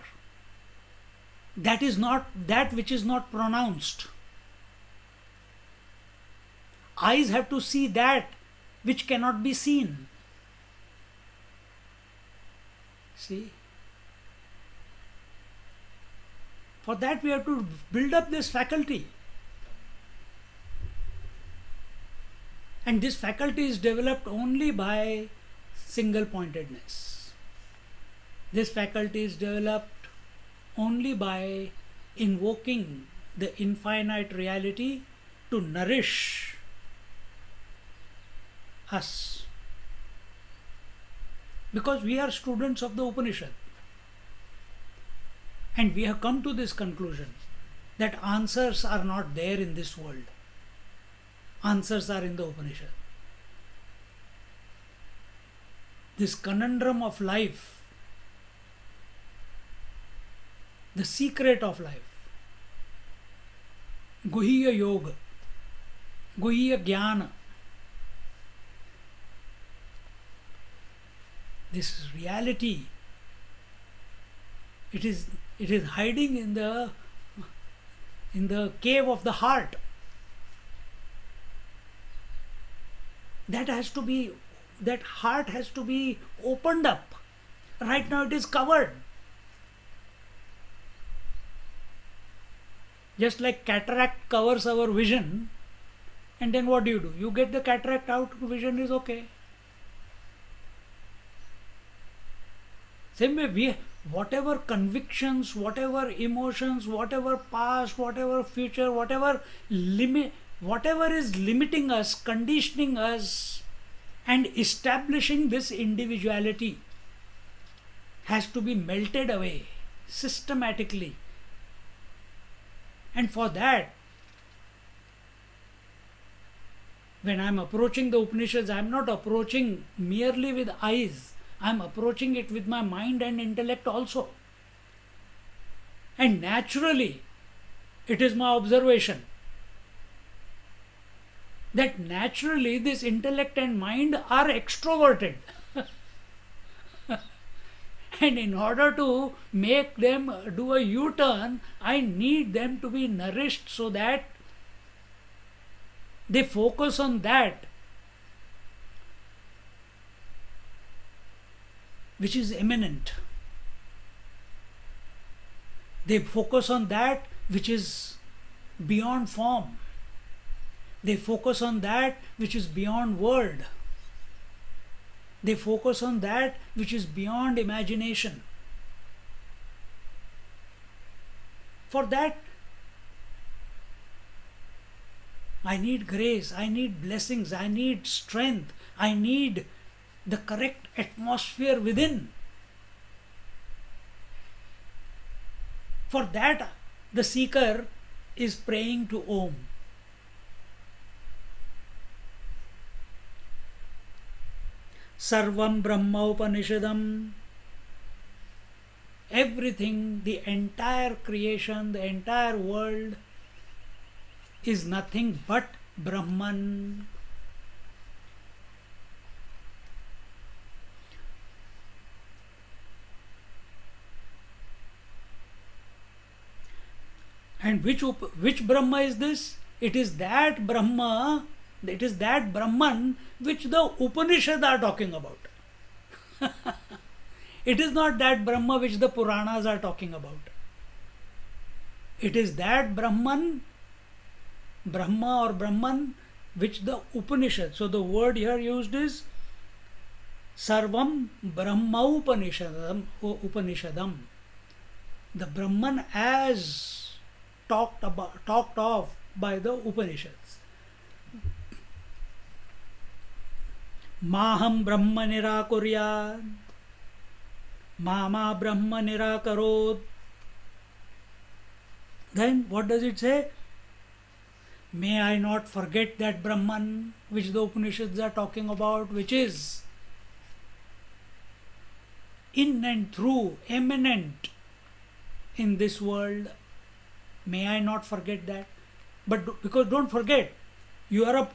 that which is not pronounced. Eyes have to see that which cannot be seen. See? For that we have to build up this faculty. And this faculty is developed only by single pointedness. This faculty is developed only by invoking the infinite reality to nourish us. Because we are students of the Upanishad. And we have come to this conclusion that answers are not there in this world. Answers are in the Upanishad. This conundrum of life, the secret of life, Guhya Yoga, Guhya Jnana, this reality, it is hiding in the cave of the heart. That heart has to be opened up. Right now it is covered. Just like cataract covers our vision, and then what do? You get the cataract out, vision is okay. Same way, whatever convictions, whatever emotions, whatever past, whatever future, whatever is limiting us, conditioning us, and establishing this individuality has to be melted away systematically. And for that, when I'm approaching the Upanishads, I'm not approaching merely with eyes, I'm approaching it with my mind and intellect also. And naturally, it is my observation that naturally this intellect and mind are extroverted. And in order to make them do a U-turn, I need them to be nourished so that they focus on that which is immanent. They focus on that which is beyond form. They focus on that which is beyond word. They focus on that which is beyond imagination. For that, I need grace, I need blessings, I need strength, I need the correct atmosphere within. For that, the seeker is praying to Om. Sarvam Brahma Upanishadam. Everything, the entire creation, the entire world is nothing but Brahman. And which Brahma is this? It is that Brahma, it is that Brahman which the Upanishads are talking about. It is not that Brahma which the Puranas are talking about. It is that Brahman, Brahma or Brahman, which the Upanishad. So the word here used is Sarvam Brahma Upanishadam. The Brahman as talked of by the Upanishads. Maham Brahma Nirakuryad, Mama Brahma Nirakarod. Then what does it say? May I not forget that Brahman which the Upanishads are talking about, which is in and through, immanent in this world. May I not forget that. But because don't forget, you are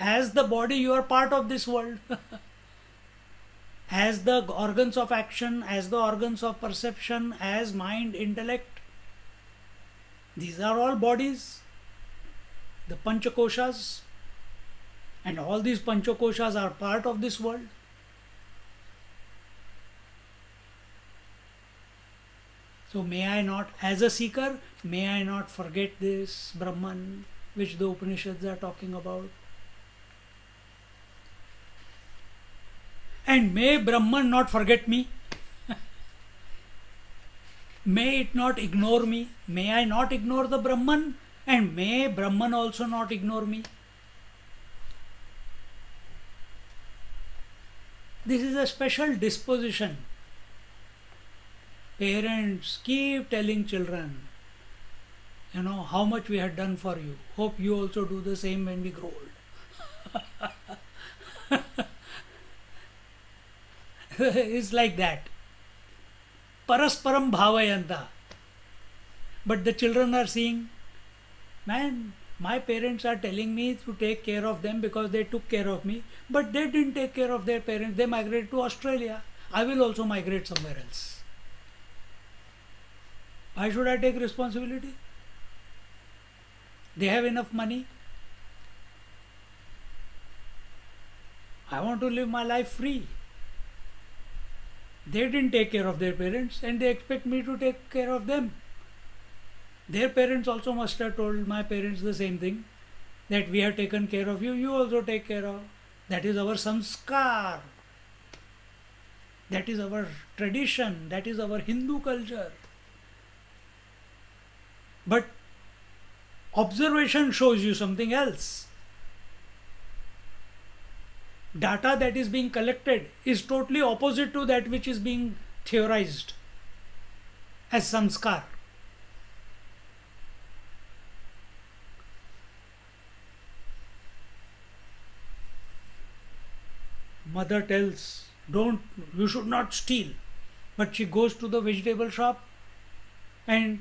as the body, you are part of this world. As the organs of action, as the organs of perception, as mind, intellect, these are all bodies, the Panchakoshas, and all these Panchakoshas are part of this world. So may I not, as a seeker, may I not forget this Brahman which the Upanishads are talking about. And may Brahman not forget me. May it not ignore me. May I not ignore the Brahman, and may Brahman also not ignore me. This is a special disposition. Parents keep telling children, how much we had done for you. Hope you also do the same when we grow old. It's like that. Parasparam bhavayanta. But the children are seeing, man, my parents are telling me to take care of them because they took care of me, but they didn't take care of their parents. They migrated to Australia. I will also migrate somewhere else. Why should I take responsibility? They have enough money. I want to live my life free. They didn't take care of their parents and they expect me to take care of them. Their parents also must have told my parents the same thing, that we have taken care of you, you also take care of. That is our sanskar. That is our tradition. That is our Hindu culture. But observation shows you something else. Data that is being collected is totally opposite to that which is being theorized as sanskar. mother tells, don't, you should not steal. But she goes to the vegetable shop and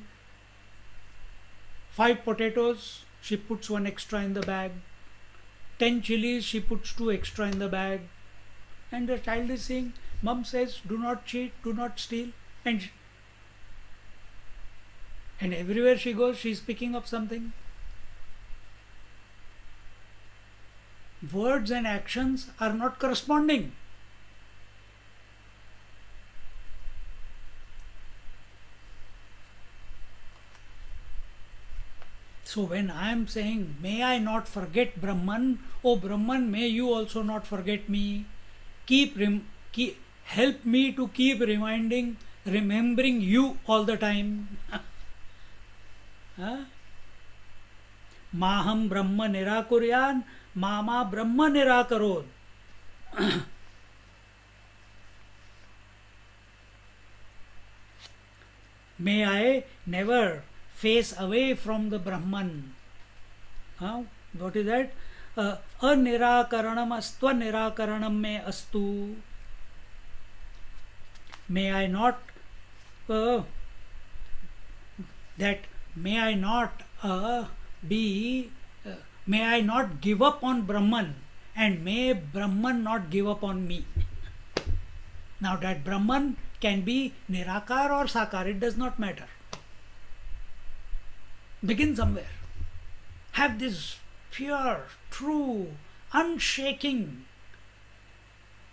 5 potatoes, she puts 1 extra in the bag. 10 chilies, she puts 2 extra in the bag. And the child is saying, Mom says, do not cheat, do not steal. And everywhere she goes, she is picking up something. Words and actions are not corresponding. So when I am saying, may I not forget Brahman, oh Brahman, may you also not forget me. Help me to keep remembering you all the time. Maham Brahma Nirakuryan, Mama Brahma Nirakarod. May I never face away from the Brahman. What is that? Anirakaranam astva nirakaranam me astu. May I not may I not give up on Brahman, and may Brahman not give up on me. Now that Brahman can be Nirakar or Sakar, it does not matter. Begin somewhere. Have this pure, true, unshaking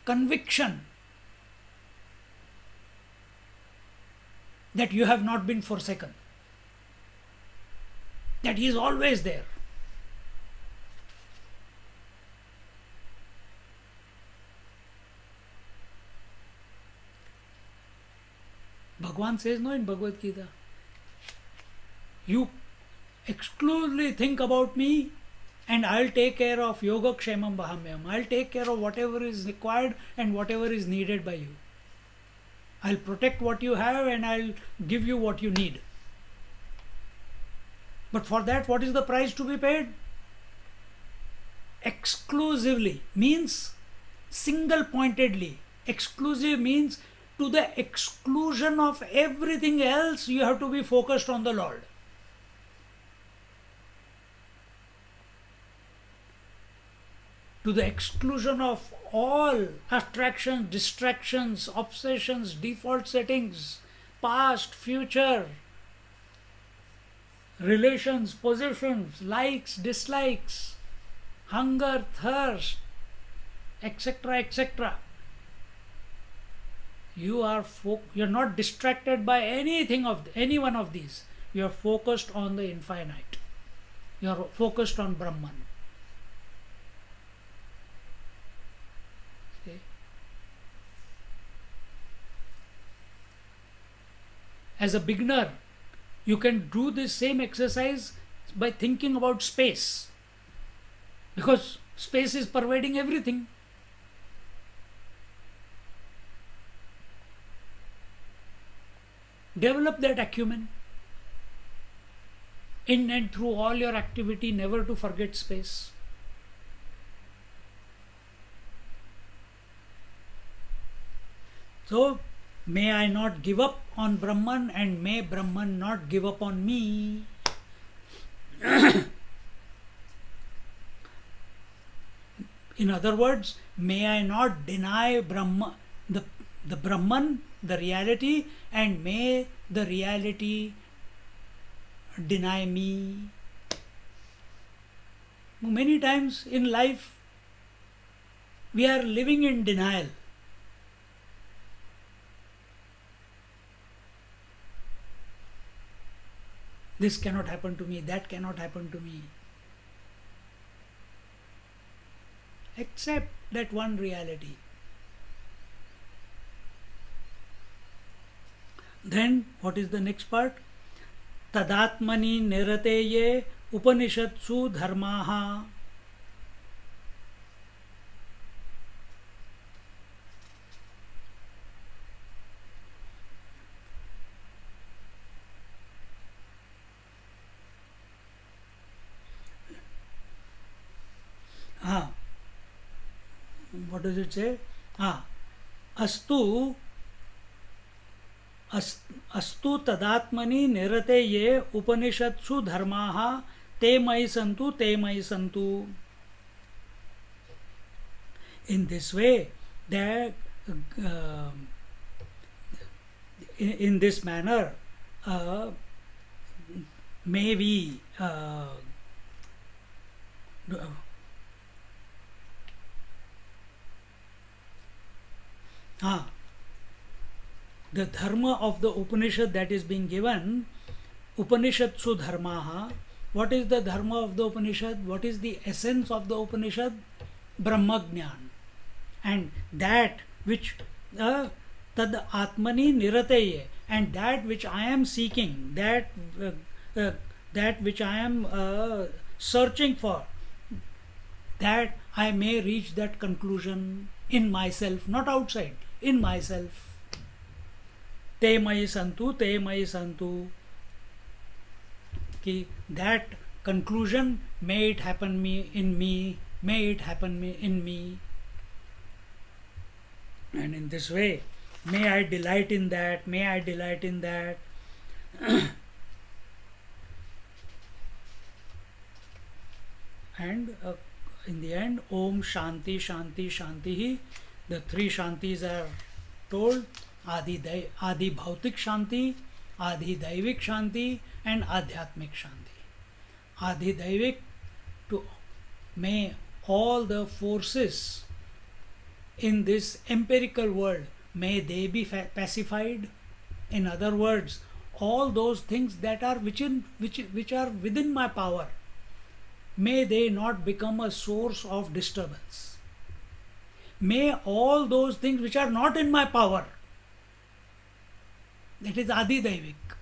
conviction that you have not been forsaken, that He is always there. Bhagavan says no in Bhagavad Gita, you exclusively think about me and I'll take care of yoga kshemam bahamyam. I'll take care of whatever is required and whatever is needed by you. I'll protect what you have and I'll give you what you need. But for that, what is the price to be paid? Exclusively means single pointedly. Exclusive means to the exclusion of everything else, you have to be focused on the Lord. To the exclusion of all attractions, distractions, obsessions, default settings, past, future, relations, possessions, likes, dislikes, hunger, thirst, etc., etc. You are not distracted by any one of these. You are focused on the infinite. You are focused on Brahman. Okay. As a beginner, you can do this same exercise by thinking about space, because space is pervading everything. Develop that acumen in and through all your activity, never to forget space. So, may I not give up on Brahman and may Brahman not give up on me. In other words, may I not deny Brahma, the Brahman, the reality, and may the reality deny me. Many times in life, we are living in denial. This cannot happen to me, that cannot happen to me. Accept that one reality. Then, what is the next part? Tadatmani nirateye upanishatsu dharmaha. What does it say? हाँ, अस्तु अस्तु तदात्मनि निरते ये उपनिषत्सु धर्माः ते मयि सन्तु ते मयि सन्तु. In this way, that uh, in this manner, may we the dharma of the Upanishad that is being given, Upanishadsu dharmaha. What is the dharma of the Upanishad? What is the essence of the Upanishad? Brahmagyan. And that which tad atmani nirateye, and that which I am seeking, that which I am searching for, that I may reach that conclusion in myself, not outside, in myself. Te mayi santu, te mayi santu. Ki that conclusion, may it happen in me, may it happen in me. And in this way, may I delight in that, may I delight in that. And in the end, Om Shanti Shanti Shanti. The three Shantis are told: Adi Bhautik Shanti, Adi Daivik Shanti, and Adhyatmik Shanti. Adi Daivik, to may all the forces in this empirical world, may they be pacified. In other words, all those things that are which are within my power, may they not become a source of disturbance. May all those things which are not in my power, that is Adi Daivik,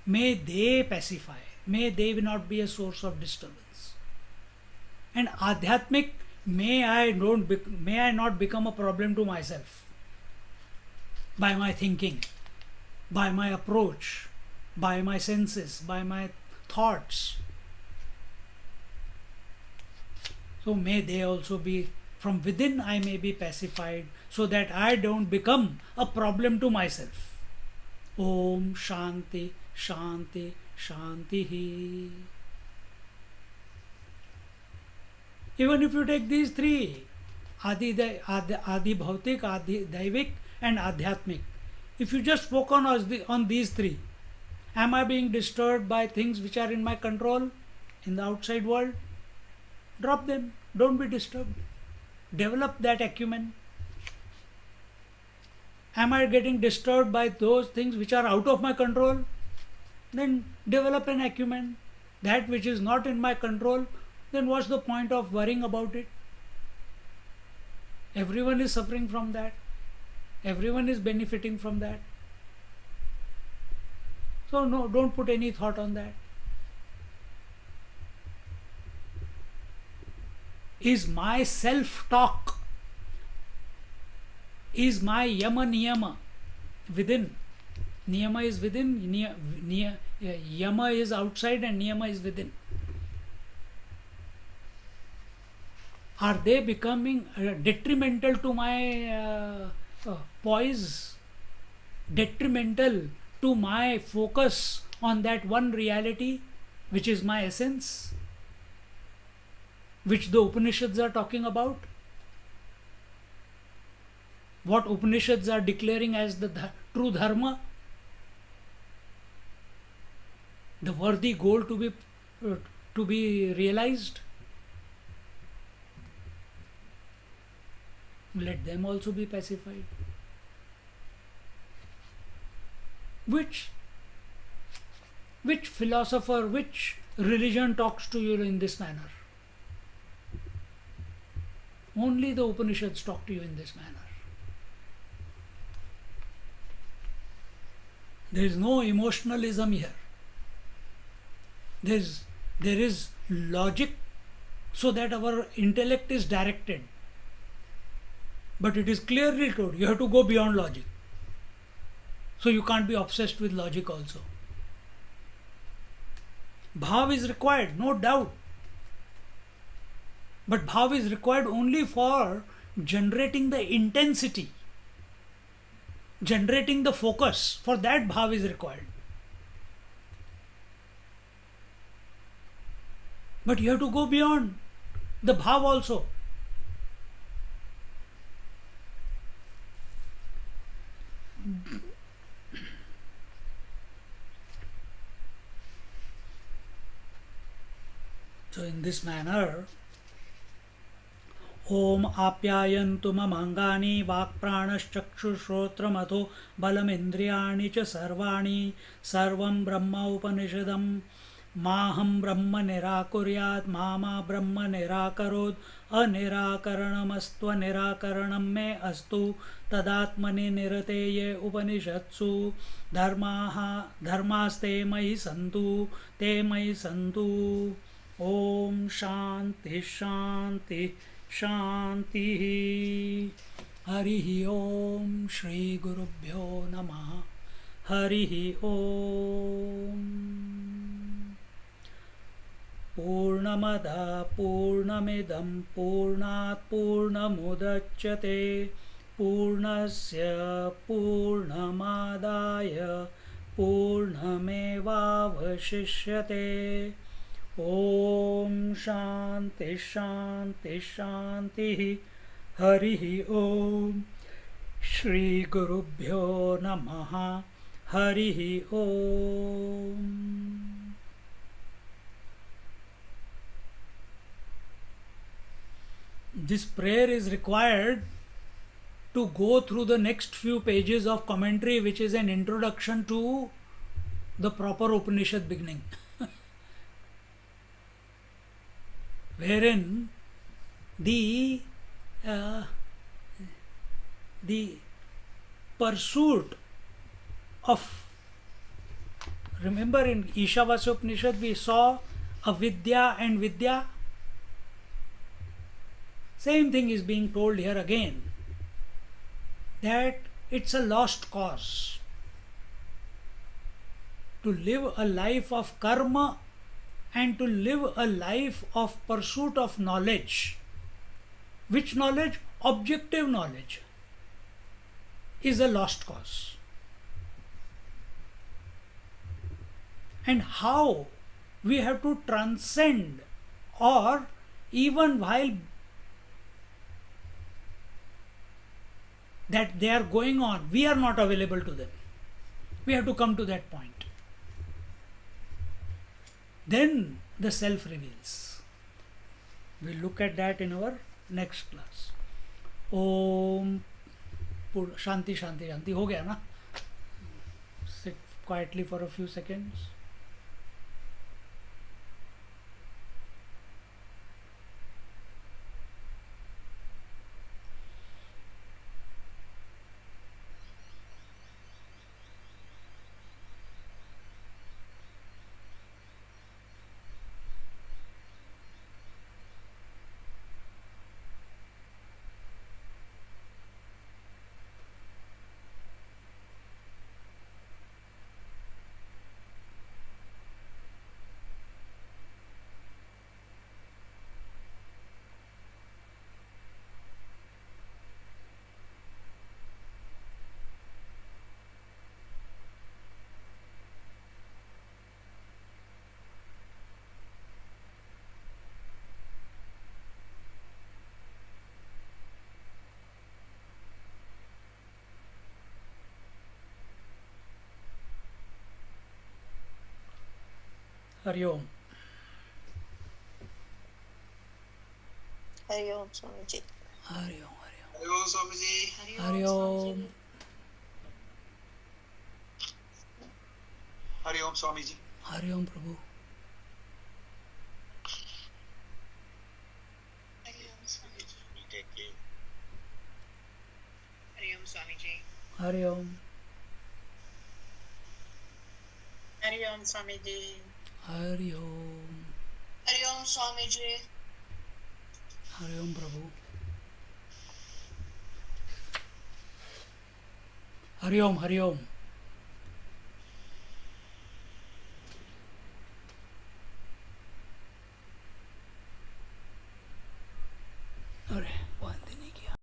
may they pacify, may they not be a source of disturbance. And Adhyatmik, may I not become a problem to myself by my thinking, by my approach, by my senses, by my thoughts. So may they also be, from within I may be pacified, so that I don't become a problem to myself. Om Shanti Shanti Shanti. Even if you take these three, Adi Bhautik, Adi Daivik, and Adhyatmik, if you just focus on these three, am I being disturbed by things which are in my control in the outside world? Drop them, don't be disturbed. Develop that acumen. Am I getting disturbed by those things which are out of my control? Then develop an acumen. That which is not in my control, then what's the point of worrying about it? Everyone is suffering from that. Everyone is benefiting from that. So no, don't put any thought on that. Is my self-talk, is my yama niyama within? Niyama is within, yama is outside, and niyama is within. Are they becoming detrimental to my poise, detrimental to my focus on that one reality which is my essence, which the Upanishads are talking about? What Upanishads are declaring as the true dharma, the worthy goal to be realized? Let them also be pacified. Which philosopher, which religion talks to you in this manner? Only the Upanishads talk to you in this manner. There is no emotionalism here. There is logic, so that our intellect is directed. But it is clearly told, you have to go beyond logic. So you can't be obsessed with logic also. Bhav is required, no doubt. But bhav is required only for generating the intensity, generating the focus. For that, bhav is required. But you have to go beyond the bhav also. So in this manner, Om apyayantu mamangani vakpranashchakshushotramatho balamindriyani cha sarvani sarvam brahma upanishadam maham brahma nirakuryat mama brahma nirakarod anirakaranamastva nirakaranam me astu tadatmani nirateye upanishatsu dharmaste mayi santu te mayi santu. Om Shanti Shanti Shanti. Harihi Om Shri Gurubhyo Namaha. Harihi Om. Purnamada Purnamidam Purnat Purnamudachyate Purnasya Purnamadaya Purnamevavashishyate. Om Shanti Shanti Shanti. Harihi Om Shri Gurubhyo Namaha. Harihi Om. This prayer is required to go through the next few pages of commentary, which is an introduction to the proper Upanishad beginning. Wherein the pursuit of, remember in Ishavasya Upanishad we saw avidya and vidya. Same thing is being told here again, that it's a lost cause to live a life of karma and to live a life of pursuit of knowledge. Which knowledge? Objective knowledge is a lost cause. And how we have to transcend, or even while that they are going on, we are not available to them. We have to come to that point. Then the self reveals. We'll look at that in our next class. Om Shanti Shanti Shanti. Ho gaya na? Sit quietly for a few seconds. Hari Om. Hari Om Swamiji. Hari Om. Hari Om. Hari Om Swamiji. Hari Om. Hari Om Swamiji. Hari Om Prabhu. Hari Om Swamiji. Hari Om Swamiji. Hari Om. Hari Om Swamiji. Hari Om. Hari Om Swamiji. Hari Om Prabhu. Hari Om. Hari Om.